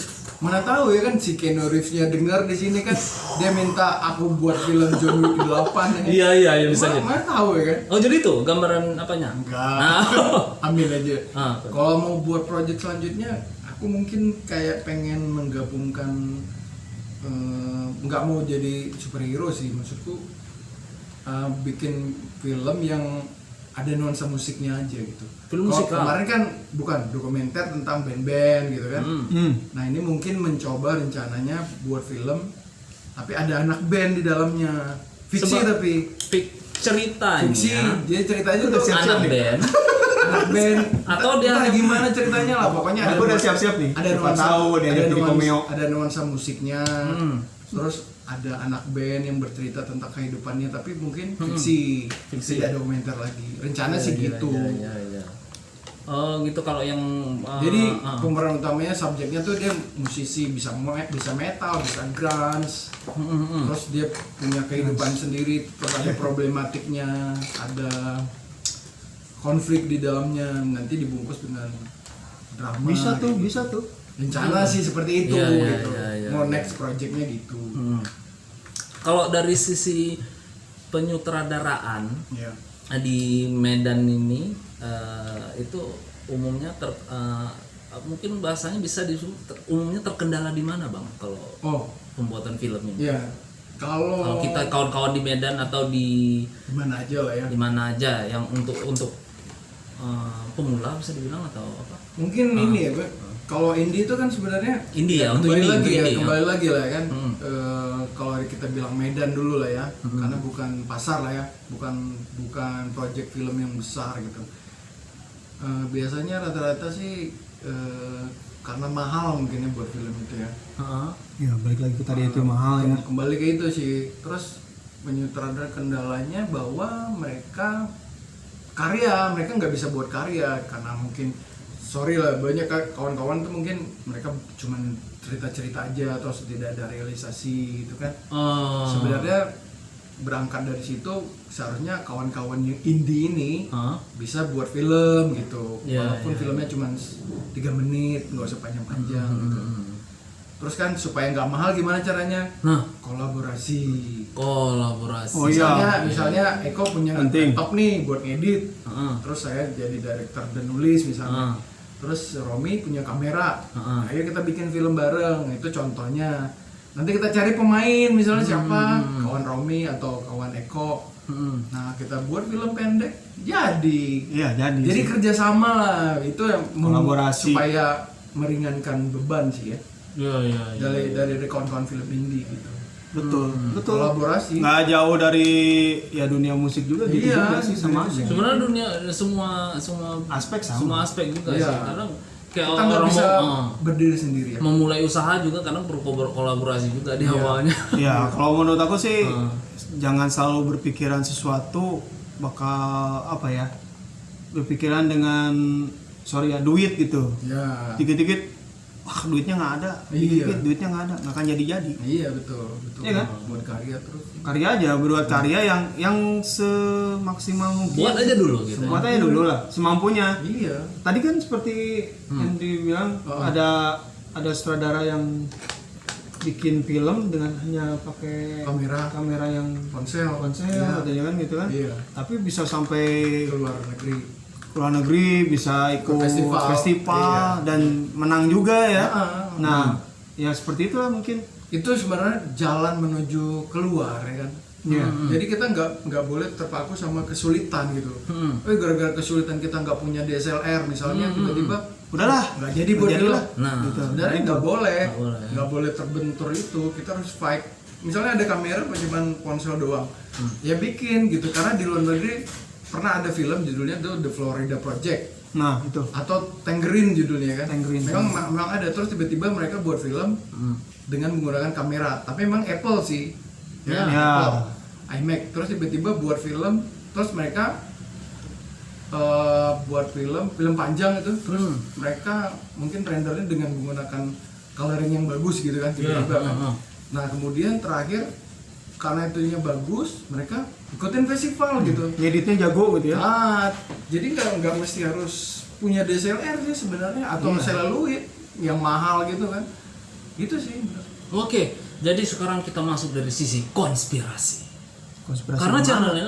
Mana tahu ya kan si Keanu Reeves-nya dengar di sini kan dia minta aku buat film John Wick 8 ya. Iya bisa jadi. Mana tahu ya kan? Oh jadi tuh gambaran apanya? Enggak. Ambil aja. Ah, Kalau mau buat project selanjutnya, aku mungkin kayak pengen menggabungkan nggak mau jadi superhero sih, maksudku bikin film yang ada nuansa musiknya aja gitu. Film Kalau musikal? kemarin kan bukan dokumenter tentang band-band gitu kan. Nah ini mungkin mencoba rencananya buat film, tapi ada anak band di dalamnya. Fiksi tapi ceritanya. fiksi. Jadi ceritanya udah anak siap-siap nih. band Anak band Atau dia entah hanya- gimana ceritanya lah pokoknya ada Aku udah nuansa- siap-siap nih. ada Siapa nuansa tahu dia ada jadi cameo. ada nuansa musiknya, terus ada anak band yang bercerita tentang kehidupannya tapi mungkin fiksi tidak dokumenter lagi, rencana sih gitu. Iya. Oh gitu kalau yang Jadi pemeran utamanya subjeknya tuh dia musisi, bisa metal, bisa grunge, terus dia punya kehidupan sendiri, terus ada problematiknya, ada konflik di dalamnya, nanti dibungkus dengan drama. Bisa tuh, gitu. bisa tuh. Rencana sih seperti itu Iya, gitu. iya. Mau next projectnya gitu. Kalau dari sisi penyutradaraan Ya. di Medan ini itu umumnya mungkin bahasanya bisa umumnya terkendala di mana bang kalau Oh, pembuatan film ini? ya. Kalau Kalau kita kawan-kawan di Medan atau di gimana aja lah ya. mana aja yang untuk pemula bisa dibilang atau apa? Mungkin ini ya, Pak. Kalau indie itu kan sebenarnya Indie ya, untuk kembali indie, lagi untuk ya, indie ya. kembali lagi lah kan. Kalau kita bilang Medan dulu lah ya, karena bukan pasar lah ya, bukan project film yang besar gitu. Biasanya rata-rata sih karena mahal mungkin ya buat film itu ya. Ya balik lagi ke tadi itu mahal ya. Kembali ke itu sih. Terus menyutradara kendalanya bahwa mereka nggak bisa buat karya karena mungkin sorry lah banyak kawan-kawan tuh mungkin mereka cuman cerita-cerita aja atau tidak ada realisasi gitu kan. Sebenarnya berangkat dari situ seharusnya kawan-kawan yang indie ini bisa buat film gitu. Walaupun filmnya cuma 3 menit, nggak usah panjang-panjang gitu. Terus kan supaya nggak mahal gimana caranya? Nah, Kolaborasi. Oh iya. Misalnya Eko punya Penting. laptop nih buat ngedit. Terus saya jadi director dan nulis misalnya. Terus Romi punya kamera. Ayo kita bikin film bareng. Itu contohnya. Nanti kita cari pemain misalnya siapa? Kawan Romi atau kawan Eko. Nah, kita buat film pendek. Jadi. Iya, jadi. Jadi sih. kerjasama lah. Itu yang Kolaborasi. supaya meringankan beban sih ya. Iya. Dari kawan-kawan film indie gitu. Betul. Kolaborasi. Nggak jauh dari ya dunia musik juga gitu Iya, juga sih sama aja. Sebenarnya dunia semua Aspek sama. semua aspek juga Iya. sih. Karena kayak Kita nggak orang bisa mau berdiri sendiri ya. memulai usaha juga kadang perlu kolaborasi juga di Iya. awalnya. Ya, kalau menurut aku sih jangan selalu berpikiran sesuatu bakal apa ya? Berpikiran dengan duit gitu. Ya. Dikit-dikit wah duitnya nggak ada, dikit-dikit duitnya nggak ada, nggak akan jadi. Iya betul. Iya kan? Buat karya terus. Karya aja, berbuat karya yang semaksimal mungkin. Buat aja dulu gitu. Buat aja dulu lah, semampunya. Iya. Tadi kan seperti yang dibilang ada sutradara yang bikin film dengan hanya pakai kamera yang Ponsel. atau jangan gitu kan. Iya. Tapi bisa sampai Ke luar negeri. luar negeri, bisa ikut festival Iya. dan menang juga ya. Nah, Ya seperti itulah mungkin. itu sebenarnya jalan menuju keluar ya kan. Iya. Jadi kita nggak boleh terpaku sama kesulitan gitu. Gara-gara kesulitan kita nggak punya DSLR misalnya tiba-tiba Udahlah, nggak jadi buat jadilah. film. Nah, Gitu. Sebenarnya nggak boleh terbentur itu. Kita harus fight. Misalnya ada kamera cuma ponsel doang, ya bikin gitu. Karena di luar negeri pernah ada film judulnya tuh The Florida Project Nah itu. atau Tangerine judulnya kan. Tangerine. Memang ada. Terus tiba-tiba mereka buat film dengan menggunakan kamera. Tapi memang Apple sih, ya, Ya. Apple, iMac. Terus tiba-tiba buat film. Terus mereka buat film panjang itu. Terus mereka mungkin rendernya dengan menggunakan coloring yang bagus gitu kan. Tiba-tiba kan. Nah kemudian terakhir karena itunya bagus, mereka ikutin festival gitu. Ngeditnya jago gitu ya. Ah, jadi nggak mesti harus punya DSLR sih sebenarnya atau selalu yang mahal gitu kan. Itu sih. Oke, jadi sekarang kita masuk dari sisi konspirasi. Karena mana? channelnya,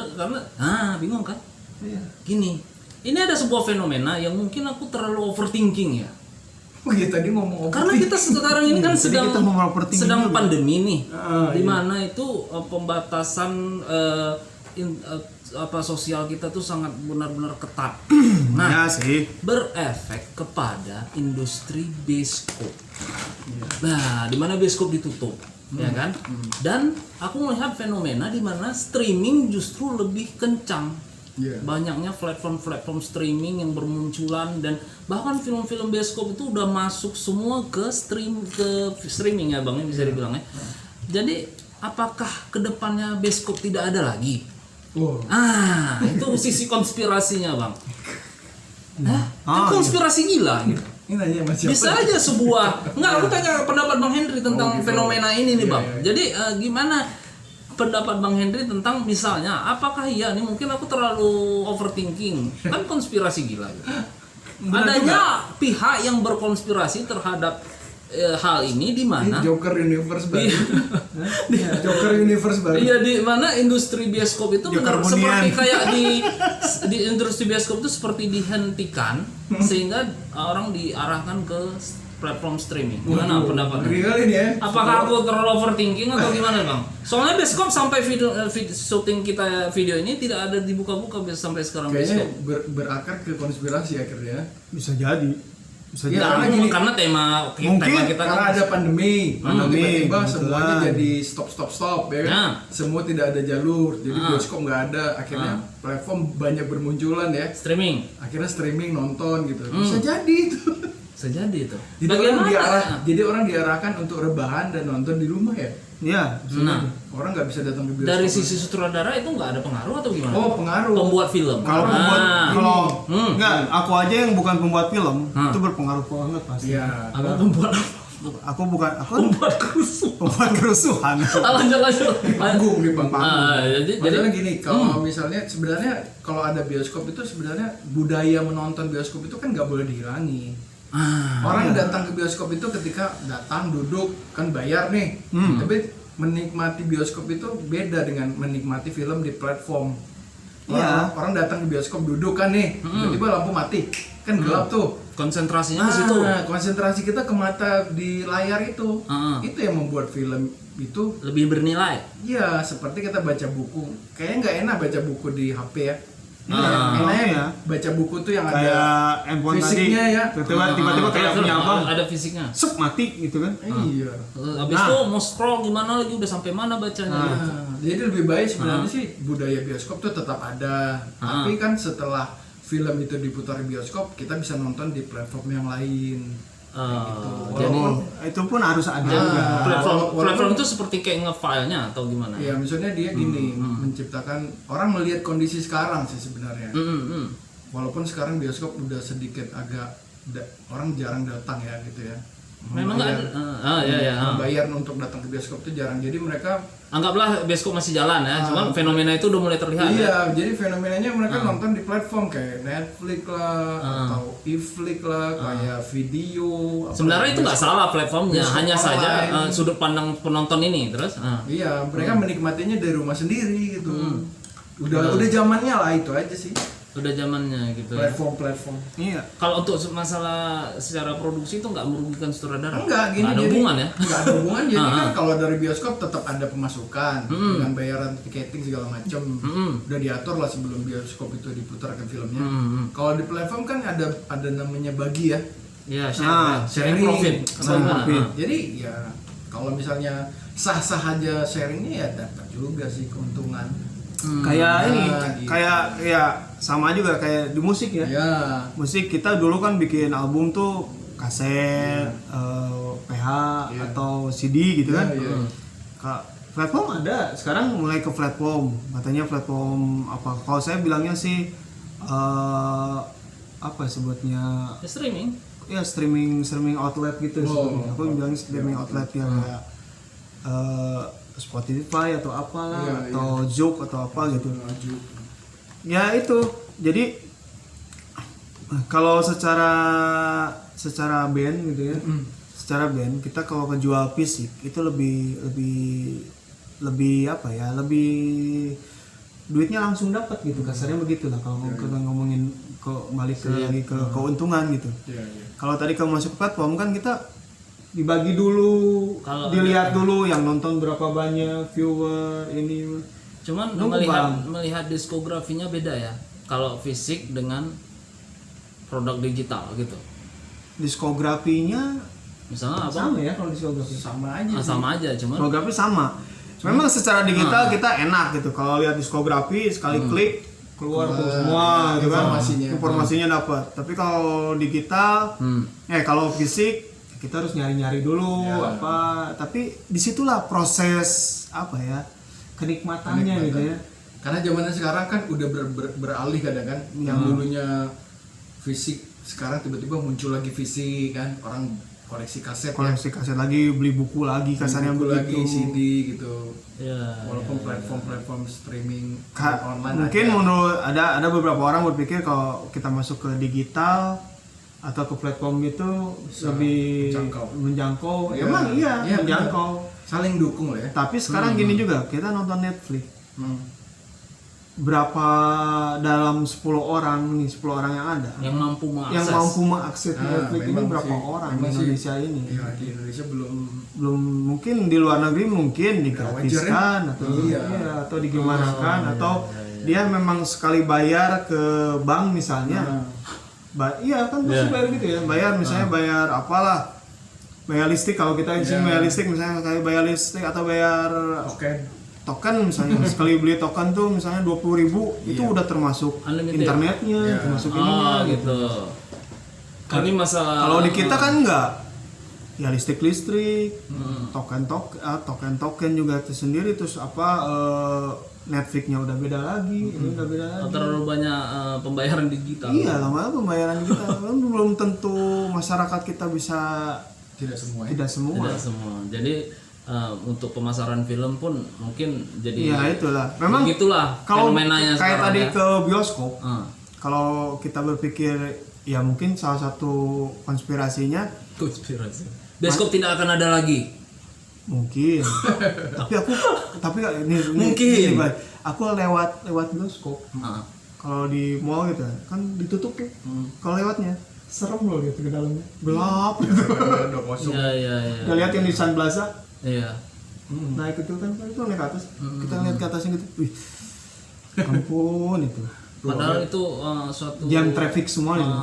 bingung kan? Iya. Gini, ini ada sebuah fenomena yang mungkin aku terlalu overthinking ya. Oh iya tadi ngomong Karena kita sekarang ini kan Tadi kita mau overthinking sedang juga. pandemi nih, di iya. mana itu pembatasan sosial kita tuh sangat benar-benar ketat. Ya Nah, sih. berefek kepada industri bioskop. Nah, di mana bioskop ditutup, ya kan? Dan aku melihat fenomena di mana streaming justru lebih kencang. Iya. Banyaknya platform streaming yang bermunculan dan bahkan film-film bioskop itu udah masuk semua ke streaming ya Bang, bisa dibilang ya. Jadi, apakah kedepannya bioskop tidak ada lagi? Oh. Itu sisi konspirasinya Bang. Konspirasi gila gitu. Ini nanya sama siapa? Bisa aja sebuah. Enggak, aku tanya pendapat Bang Henry tentang gitu. fenomena ini nih Iya, Bang. iya. Jadi gimana pendapat Bang Henry tentang misalnya apakah iya nih mungkin aku terlalu overthinking. Kan konspirasi gila. Adanya pihak yang berkonspirasi terhadap hal ini di Ini mana Joker Universe baru. Joker Universe baru. iya di mana industri bioskop itu Joker seperti Bunian. kayak di industri bioskop itu seperti dihentikan sehingga orang diarahkan ke platform streaming. Gimana pendapatnya? Ngeri kali nih ya. Apakah aku terlalu overthinking atau gimana Bang? Soalnya bioskop sampai syuting kita video ini tidak ada dibuka-buka sampai sekarang Kayaknya bioskop. berakar ke konspirasi akhirnya. Bisa jadi. Bisa Iya, jadi. karena gini. Karena tema Mungkin kita kan Karena ada pandemi, tiba-tiba kebetulan. semuanya jadi stop ya kan? Nah. Semua tidak ada jalur, jadi bioskop nggak ada. Akhirnya platform banyak bermunculan ya. streaming. Akhirnya streaming nonton gitu. Bisa jadi itu. Bisa jadi itu. Jadi orang diarahkan untuk rebahan dan nonton di rumah ya. Iya. bisa Nah, jadi. Orang nggak bisa datang ke bioskop. dari sisi sutradara itu nggak ada pengaruh atau gimana? Oh, pengaruh. Pembuat film. Kalau enggak, Hmm. aku aja yang bukan pembuat film, itu berpengaruh banget pasti. Iya. Apa pembuat apa? Aku Pembuat kerusuh. pembuat kerusuhan. Lanjut. Panggung nih bang. Jadi Masalah gini, kalau misalnya sebenarnya kalau ada bioskop itu sebenarnya budaya menonton bioskop itu kan nggak boleh dihilangi. Orang datang ke bioskop itu ketika datang duduk kan bayar nih, tapi menikmati bioskop itu beda dengan menikmati film di platform. Orang datang ke bioskop duduk kan nih, tiba-tiba lampu mati, kan gelap tuh. konsentrasinya ke situ. Konsentrasi kita ke mata di layar itu, itu yang membuat film itu Lebih bernilai. ya seperti kita baca buku. Kayaknya nggak enak baca buku di HP ya. Enaknya Baca buku tuh yang kayak ada handphone tadi, fisiknya ya. tiba-tiba kayak punya abang, Ada fisiknya. sep mati gitu kan. Iya. Habis itu mau scroll gimana lagi udah sampai mana bacanya. Nah, jadi lebih baik sebenarnya sih budaya bioskop tuh tetap ada. Tapi kan setelah film itu diputar di bioskop, kita bisa nonton di platform yang lain. Gitu. Jadi Itu pun harus ada juga. platform itu seperti kayak nge-filenya atau gimana? Ya misalnya dia gini, menciptakan orang melihat kondisi sekarang sih sebenarnya. Walaupun sekarang bioskop udah sedikit agak orang jarang datang ya gitu ya. Memang nggak ada. Bayar untuk datang ke bioskop itu jarang. Jadi mereka Anggaplah bioskop masih jalan ya, cuman fenomena itu udah mulai terlihat. iya, jadi fenomenanya mereka nonton di platform kayak Netflix lah atau Iflix lah, kayak video. Sebenarnya itu nggak salah platformnya, bioskop hanya saja online. sudut pandang penonton ini terus. Iya, mereka menikmatinya dari rumah sendiri gitu. Udah zamannya lah, itu aja sih. Udah zamannya gitu. Ya. Platform. Iya. Kalau untuk masalah secara produksi itu nggak merugikan sutradara. Enggak, gini Nggak ada jadi hubungan ya. Enggak ada hubungan. Jadi kan kalau dari bioskop tetap ada pemasukan dengan bayaran tiketing segala macam. Udah diatur lah sebelum bioskop itu diputarkan filmnya. Kalau di platform kan ada namanya bagi ya. Iya, sharing profit. Jadi ya kalau misalnya sah-sah aja sharingnya ya dapat juga sih keuntungan. Kayak ini, gitu. kayak ya sama juga kayak di musik ya. Ya. Musik kita dulu kan bikin album tuh kaset, PH atau CD gitu kan. Platform ada, sekarang mulai ke platform. Katanya platform apa? Kalau saya bilangnya sih apa sebutnya? Streaming. Ya streaming outlet gitu. Aku bilangnya streaming outlet ya kayak Spotify atau apalah atau Zouk atau apa gitu. Ya itu. Jadi kalau secara band gitu ya. secara band kita kalau kejual fisik itu lebih apa ya, lebih duitnya langsung dapat gitu, kasarnya begitulah kalau kita ngomongin balik lagi ke keuntungan gitu. Kalau tadi kamu masuk ke platform kan kita dibagi dulu, dilihat dulu yang nonton berapa banyak, viewer ini. Cuman melihat diskografinya beda ya. Kalau fisik dengan produk digital gitu. Diskografinya misalnya apa? sama ya kalau diskografi. Sama aja. Sama aja, cuman Diskografi sama. Memang secara digital kita enak gitu. Kalau lihat diskografi sekali klik keluar tuh semua gitu kan. Informasinya dapat. Tapi kalau digital kalau fisik kita harus nyari-nyari dulu apa. Tapi disitulah proses apa ya? Kenikmatannya gitu ya. Karena zamannya sekarang kan udah beralih kadang kan, yang dulunya fisik sekarang tiba-tiba muncul lagi fisik kan, orang koleksi kaset lagi, beli buku lagi, kasarnya buku begitu. lagi, CD gitu. Walaupun platform streaming online mungkin menurut ada beberapa orang berpikir kalau kita masuk ke digital atau ke platform itu lebih menjangkau. Emang iya menjangkau, saling dukung lah ya. tapi sekarang gini juga, kita nonton Netflix berapa dalam 10 orang yang ada yang mampu mengakses Netflix ini berapa orang di Indonesia ini? Iya, di Indonesia belum mungkin, di luar negeri mungkin digratiskan atau digimanakan atau dia memang sekali bayar ke bank misalnya. Iya kan pasti bayar gitu ya, bayar misalnya bayar apalah, bayar listrik kalau kita bayar listrik misalnya, kayak bayar listrik atau bayar token misalnya. Sekali beli token tuh misalnya 20.000 itu udah termasuk internetnya, termasuk ininya gitu. Ini masalah Kalau di kita kan enggak, ya listrik token juga tersendiri, terus apa Netflixnya udah beda lagi, ini udah beda lagi. Terlalu banyak pembayaran digital. Iya, lama pembayaran kita kan belum tentu masyarakat kita bisa. Tidak semua. Jadi untuk pemasaran film pun mungkin jadi itulah. Memang begitulah kalau fenomenanya kayak tadi ya. ke bioskop. Kalau kita berpikir ya mungkin salah satu konspirasi. Bioskop tidak akan ada lagi. Mungkin. tapi ini mungkin. Aku lewat bioskop. Kalau di mall gitu kan ditutup tuh. Kalau lewatnya serem loh, lihat ke dalamnya. Gelap gitu. Udah kosong. Iya. Lihat yang di Sun Plaza. Iya. Naik itu kan itu naik ke atas. Kita lihat ke atasnya gitu. Wih. Ampun itu. Padahal itu suatu jam traffic semua itu.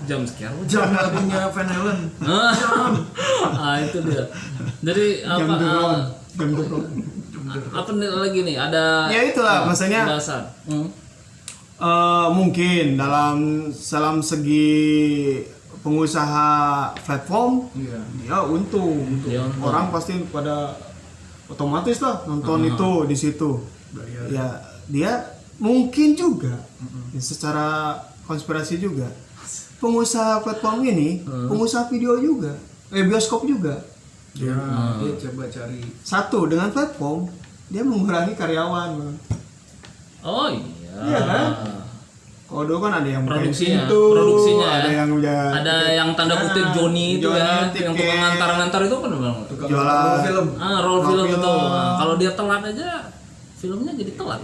jam sekian. Jam lagunya Van Halen. Itu dia. Jadi jam drone. Apa lagi nih? Ada ya itulah maksudnya. Mungkin dalam segi pengusaha platform dia untung. Orang pasti pada otomatis lah nonton itu di situ. Ya dia mungkin juga secara konspirasi juga pengusaha platform ini pengusaha video juga, bioskop juga. Dia coba cari satu dengan platform dia mengurangi karyawan. Oh iya kan? Kalau dulu kan ada yang produksinya ada yang yang tanda kutip Joni itu ya, yang tukang ngantar itu kan jualan film. Roll film itu. Kalau dia telat aja filmnya jadi telat.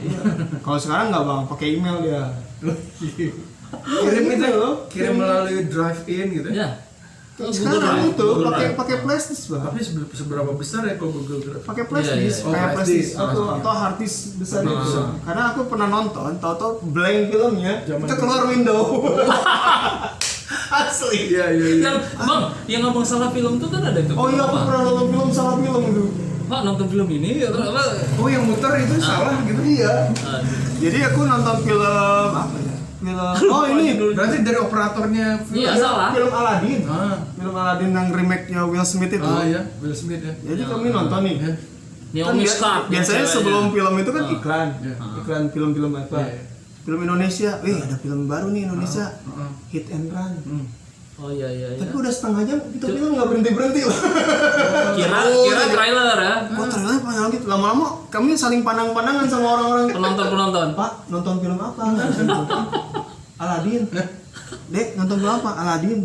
Kalau sekarang nggak bang, pakai email dia. kirim melalui drive-in gitu. Ya. Sekarang itu pakai flash disk bang. Tapi seberapa besar ya kalau Google Drive? Pakai flash disk, kayak flash disk atau hard disk besar itu. Karena aku pernah nonton, tahu-tahu blank filmnya, kita keluar window. Asli. Iya. Bang, yang ngomong salah film tuh kan ada itu. Oh iya, aku pernah nonton film salah film itu. Pak nonton film ini apa? Oh yang muter itu salah gitu. Iya. Jadi aku nonton film apa ya? Oh ini berarti dari operatornya film. Iya salah. Film Aladdin. Film Aladdin yang remake-nya Will Smith itu. Iya, Will Smith ya. Jadi kami nonton nih. Kan biasanya sebelum film itu kan iklan film-film apa? Film Indonesia. Ada film baru nih Indonesia. Hit and Run. Oh iya. Tapi udah setengah jam itu film nggak berhenti loh. Kira trailer ya. Kok trailernya panjang gitu. Lama-lama kami saling pandang-pandangan sama orang-orang. Penonton. Pak, nonton film apa? Aladdin. Dek, nonton film apa? Aladdin.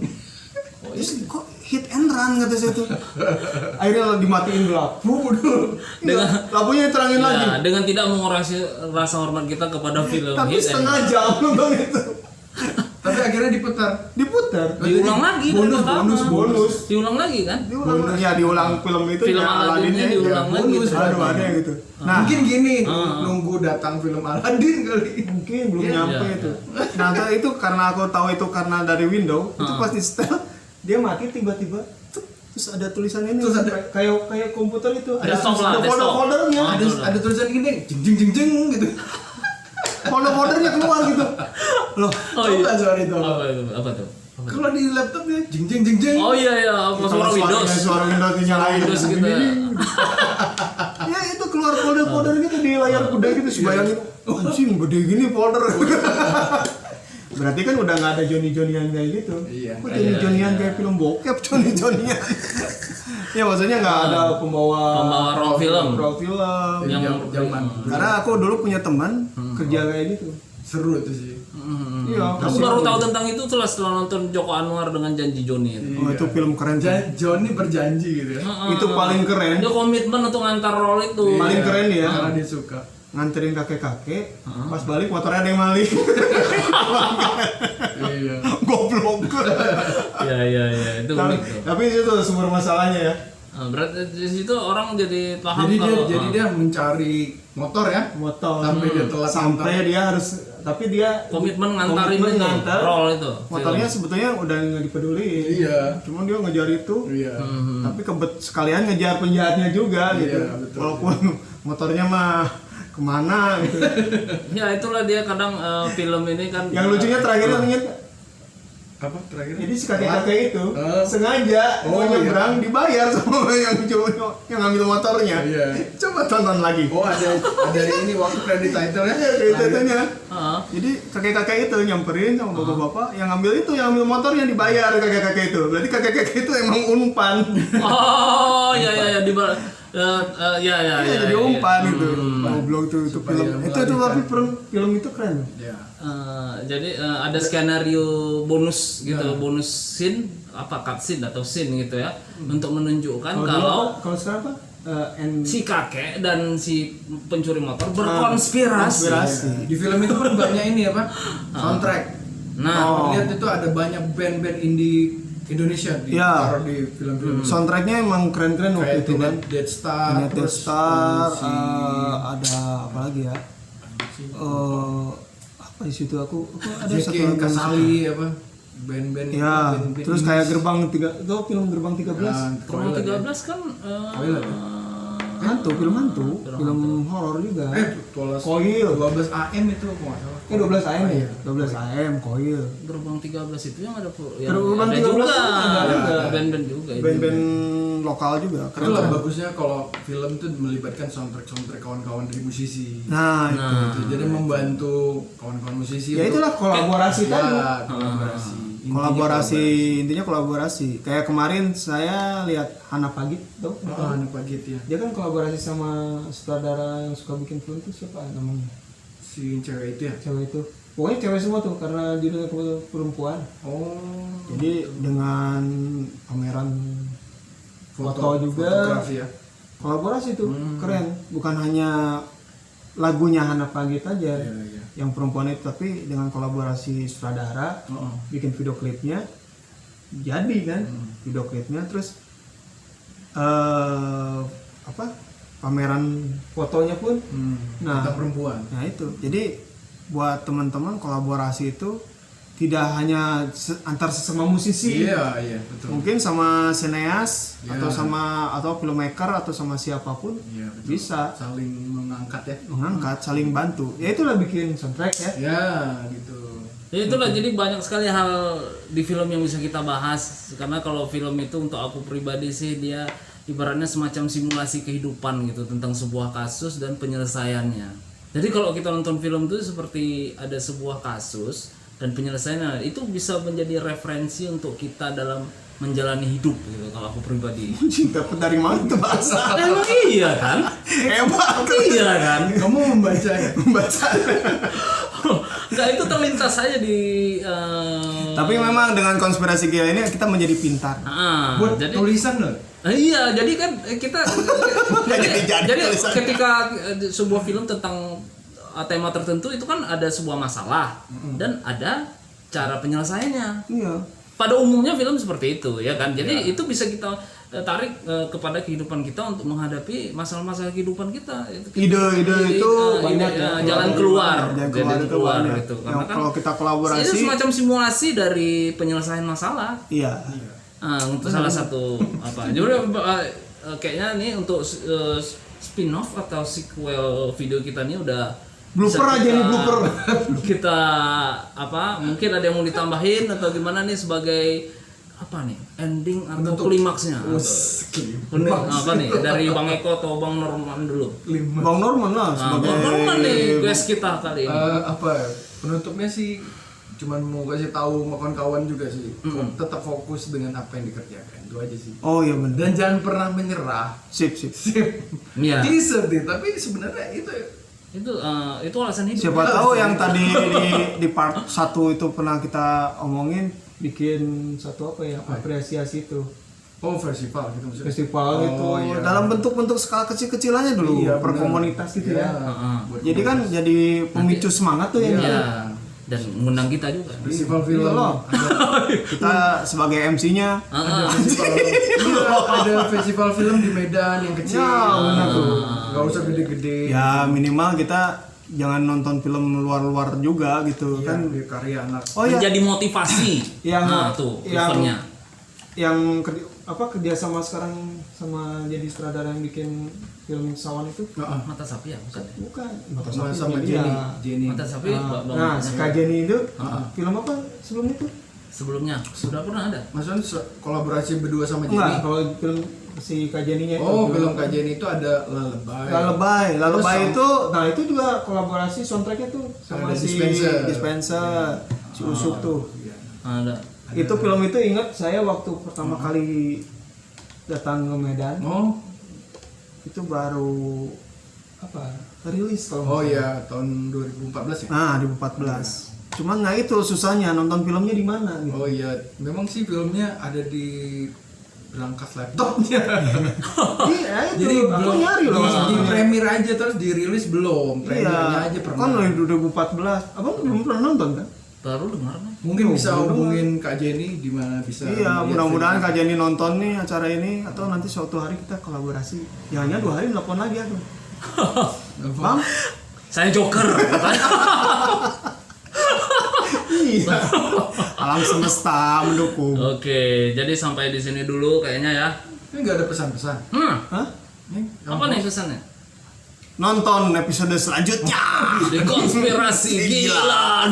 Terus kok hit and run kata saya tuh. Akhirnya dimatiin lampu dulu. Lampunya terangin lagi. Ya, dengan tidak mengurangi rasa hormat kita kepada film Tapi hit and setengah jam nonton itu. Tapi akhirnya diputar. diulang lagi dari pertama. bonus. Diulang lagi kan? Diulang film itu Film ya, Aladdinnya diulang lagi. bonus. Aduh ada gitu. Nah, Mungkin gini, nunggu datang film Aladdin kali. mungkin belum Iya, nyampe iya, itu. Nah, itu karena aku tahu itu karena dari window, itu pasti setel dia mati tiba-tiba terus ada tulisan ini Terus ada- kayak komputer itu Ada stop lah, ada stop. folder-foldernya. Ada tulisan gini, jeng jeng jeng jeng gitu. Folder-foldernya keluar gitu. Loh, Oh iya. Coba soal itu. Apa itu? Apa tuh? Kalau di laptopnya jeng jeng jeng jeng. Oh iya iya, apa suara Windows. Suara Windows dinyalain. Windows gitu. Ya itu keluar folder-folder gitu di layar kuda gitu sih bayangin. Anjing gede gini folder. Berarti kan udah nggak ada Johnny-Johnny-an kayak gitu. Iya. Kok Johnny-Johnny-an kayak film bokep Johnny-Johnny-an. Ya maksudnya nggak ada Pembawa raw film. raw film. Yang Zaman Karena aku dulu punya teman kerja kayak gitu. seru itu sih. Iya. Aku baru tahu tentang itu setelah nonton Joko Anwar dengan Janji Joni itu. Oh, itu film keren sih. Johnny berjanji gitu ya. Itu paling keren. Dia komitmen untuk ngantar role itu. Paling keren ya. Karena dia suka. Nganterin kakek-kakek, pas balik motornya ada yang maling. Iya. Goblok. Iya iya iya, itu tapi, unik tuh. tapi itu sumber masalahnya ya. Berarti di situ orang jadi paham Jadi dia mencari motor ya. Motor Sampai dia telat sampai dia harus tapi dia komitmen ngantarin itu ngantar. role itu. Motornya sebetulnya udah nggak dipeduliin. Iya. Cuma dia ngejar itu. Iya. Tapi sekalian ngejar penjahatnya juga Iya, gitu. betul. Walaupun motornya mah kemana gitu. Ya itulah dia kadang film ini kan. Yang lucunya terakhir yang inget Apa terakhir? jadi si kakek-kakek itu Oh. sengaja Oh, mau nyebrang dibayar sama yang cowok yang ngambil motornya. Iya. Coba tonton lagi. Oh ada ini waktu credit title ya. Ceritanya. Heeh. Jadi kakek-kakek itu nyamperin sama bapak-bapak yang ngambil itu, yang ambil motornya dibayar kakek-kakek itu. Berarti kakek-kakek itu emang umpan. Oh ya ya ya di ya ya Iya, jadi umpan gitu. Umpan. Goblok tuh itu Supaya film. Itu melarikan. tapi film itu keren. Ya. Jadi ada skenario bonus gitu, bonus scene apa cutscene atau scene gitu ya untuk menunjukkan Kalau sekarang apa? si kakek dan si pencuri motor berkonspirasi. Di film itu pun banyak ini apa? Soundtrack. Nah, Lihat itu ada banyak band-band indie Indonesia ditaruh di film-film. Soundtracknya emang keren-keren waktu Kayak itu kan. Dead Star, United terus Star, si ada apa lagi ya? Apa di situ aku ada satu Jackie lagu. Kasali apa? Band-band. Ya, band-band terus indie. kayak Gerbang 3, itu film Gerbang 13. Gerbang Toilet ya. 13 kan Toilet ya? Hantu, film horor juga. Koil. 12 AM itu kok nggak salah. 12 AM ya? Iya. 12 AM, Koil. Gerbang 13 itu yang ada yang Gerbang ada 13 juga, ada juga. band-band juga itu. Band-band lokal juga. Itulah bagusnya kalau film tuh melibatkan soundtrack kawan-kawan dari musisi. Nah, itu. Gitu. Jadi membantu kawan-kawan musisi. Ya untuk- itulah kolaborasi Ya, tadi. kolaborasi. Intinya kolaborasi. Kayak kemarin saya lihat Hana Pagit tuh. Oh, anak pagi ya. Dia kan kolaborasi sama sutradara yang suka bikin film itu siapa namanya? Si cewek itu ya. Cewek itu. Pokoknya cewek semua tuh karena judulnya perempuan. Oh. Jadi dengan pameran foto juga. Fotografi ya. Kolaborasi tuh keren. Bukan hanya lagunya Hana Pagit aja. Iya, iya. Yang perempuan itu, tapi dengan kolaborasi sutradara, Oh. bikin video klipnya, jadi kan video klipnya, terus pameran fotonya pun. Nah, Tentang perempuan. nah itu. Jadi buat teman-teman kolaborasi itu tidak hanya antar sesama musisi, Iya, iya, betul. mungkin sama sineas Ya. atau filmmaker atau sama siapapun Iya, betul. bisa Saling mengangkat ya. mengangkat, saling bantu. Ya itulah bikin soundtrack ya. Ya, gitu. Ya itulah, jadi banyak sekali hal di film yang bisa kita bahas. Karena kalau film itu untuk aku pribadi sih dia ibaratnya semacam simulasi kehidupan gitu tentang sebuah kasus dan penyelesaiannya. Jadi kalau kita nonton film itu seperti ada sebuah kasus dan penyelesaiannya, itu bisa menjadi referensi untuk kita dalam menjalani hidup gitu kalau aku pribadi. Cinta dari mana tuh bahasa? Emang iya kan? Hebat. Iya kan? Kamu membaca ya? Membaca. Nah, itu terlintas saja di Tapi memang dengan konspirasi gila ini kita menjadi pintar. Buat jadi tulisan loh. iya, jadi kan kita jadi tulisan. ketika sebuah film tentang tema tertentu itu kan ada sebuah masalah dan ada cara penyelesaiannya. Iya. Pada umumnya film seperti itu ya kan. Jadi itu bisa kita tarik kepada kehidupan kita untuk menghadapi masalah-masalah kehidupan kita. Ide-ide itu banyak ya, jalan keluar, jalan keluar itu banyak. itu. Yang Karena kan kalau kita kolaborasi itu semacam simulasi dari penyelesaian masalah. iya. Untuk salah satu apa. Jadi kayaknya nih untuk spin-off atau sequel video kita nih udah Blooper bisa aja nih, blooper. Kita apa? Mungkin ada yang mau ditambahin atau gimana nih sebagai apa nih? Ending atau klimaksnya? Apa nih? Dari Bang Eko atau Bang Norman dulu? Bang Norman lah sebagai Bang Norman nih guys kita kali ini. Apa ya, penutupnya sih cuman mau kasih tahu kawan-kawan juga sih, tetap fokus dengan apa yang dikerjakan, itu aja sih. Oh iya benar. Dan jangan pernah menyerah. Sip. Iya. Teaser deh, tapi sebenarnya Itu alasan hidup. Siapa tahu yang tadi di part 1 itu pernah kita omongin bikin satu apa ya? Apresiasi itu. Oh, festival gitu maksudnya. Festival gitu. Iya. Dalam bentuk-bentuk skala kecil-kecilannya dulu Iya, per benar. komunitas gitu Iya. ya. Jadi kan jadi pemicu semangat tuh ya. Iya. Dan mengundang kita juga. Festival film. Iya loh. Kita sebagai MC-nya Ada festival. Iya, ada festival film di Medan yang kecil. Ya, benar tuh. Gak usah gede-gede. ya minimal kita jangan nonton film luar-luar juga gitu Iya, kan. di karya anak. Oh ya, Menjadi motivasi. yang Nah, tuh yang eventnya. yang kerja sama sekarang sama jadi sutradara yang bikin film Sawan itu Mata sapi ya, bukan ya? bukan Sama iya. Jenny. Mata sapi Nah, si Kak Jenny itu film apa sebelum itu? sebelumnya sudah pernah ada. Maksudnya kolaborasi berdua sama Jenny. Enggak, kalau film si Kak Jenny-nya itu. Oh, film Kak Jenny itu ada Lalebay. Lalebay Terus itu, nah itu juga kolaborasi soundtracknya tuh sama Ada si Dispenser, si Usuk tuh. Iya. Ada. Itu film itu ingat saya waktu pertama kali datang ke Medan, Oh, itu baru apa? Rilis kalau oh iya, tahun 2014 ya. Nah, 2014. Cuman nah itu susahnya nonton filmnya di mana gitu. Oh iya, memang sih filmnya ada di berangkas laptopnya. Iya, itu. Jadi Aku belum nyari loh. di premier aja terus dirilis belum. Premiernya Iya, aja pernah. kan dari 2014. Abang belum pernah nonton kan? Baru dengar nih. Mungkin bisa Belum. hubungin Kak Jenny di mana bisa. Iya, lihat mudah-mudahan filmnya. Kak Jenny nonton nih acara ini atau nanti suatu hari kita kolaborasi. Ya hanya 2 hari nelfon lagi aku. Bang, Saya Joker katanya. iya. Alam semesta mendukung. Oke, jadi sampai di sini dulu kayaknya ya. Ini nggak ada pesan-pesan. Hah? Nih, Apa nih pesannya? Nonton episode selanjutnya. Di konspirasi gila.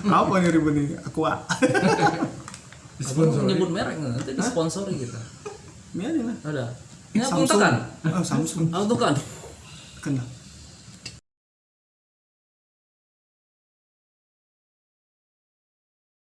Apa yang ribet nih? Aqua. Aku nyebut merek nggak? Nanti disponsori kita. Biarin lah. Ada. Ini aku Samsung. tekan. Oh, Samsung. Aku tekan. Kenal.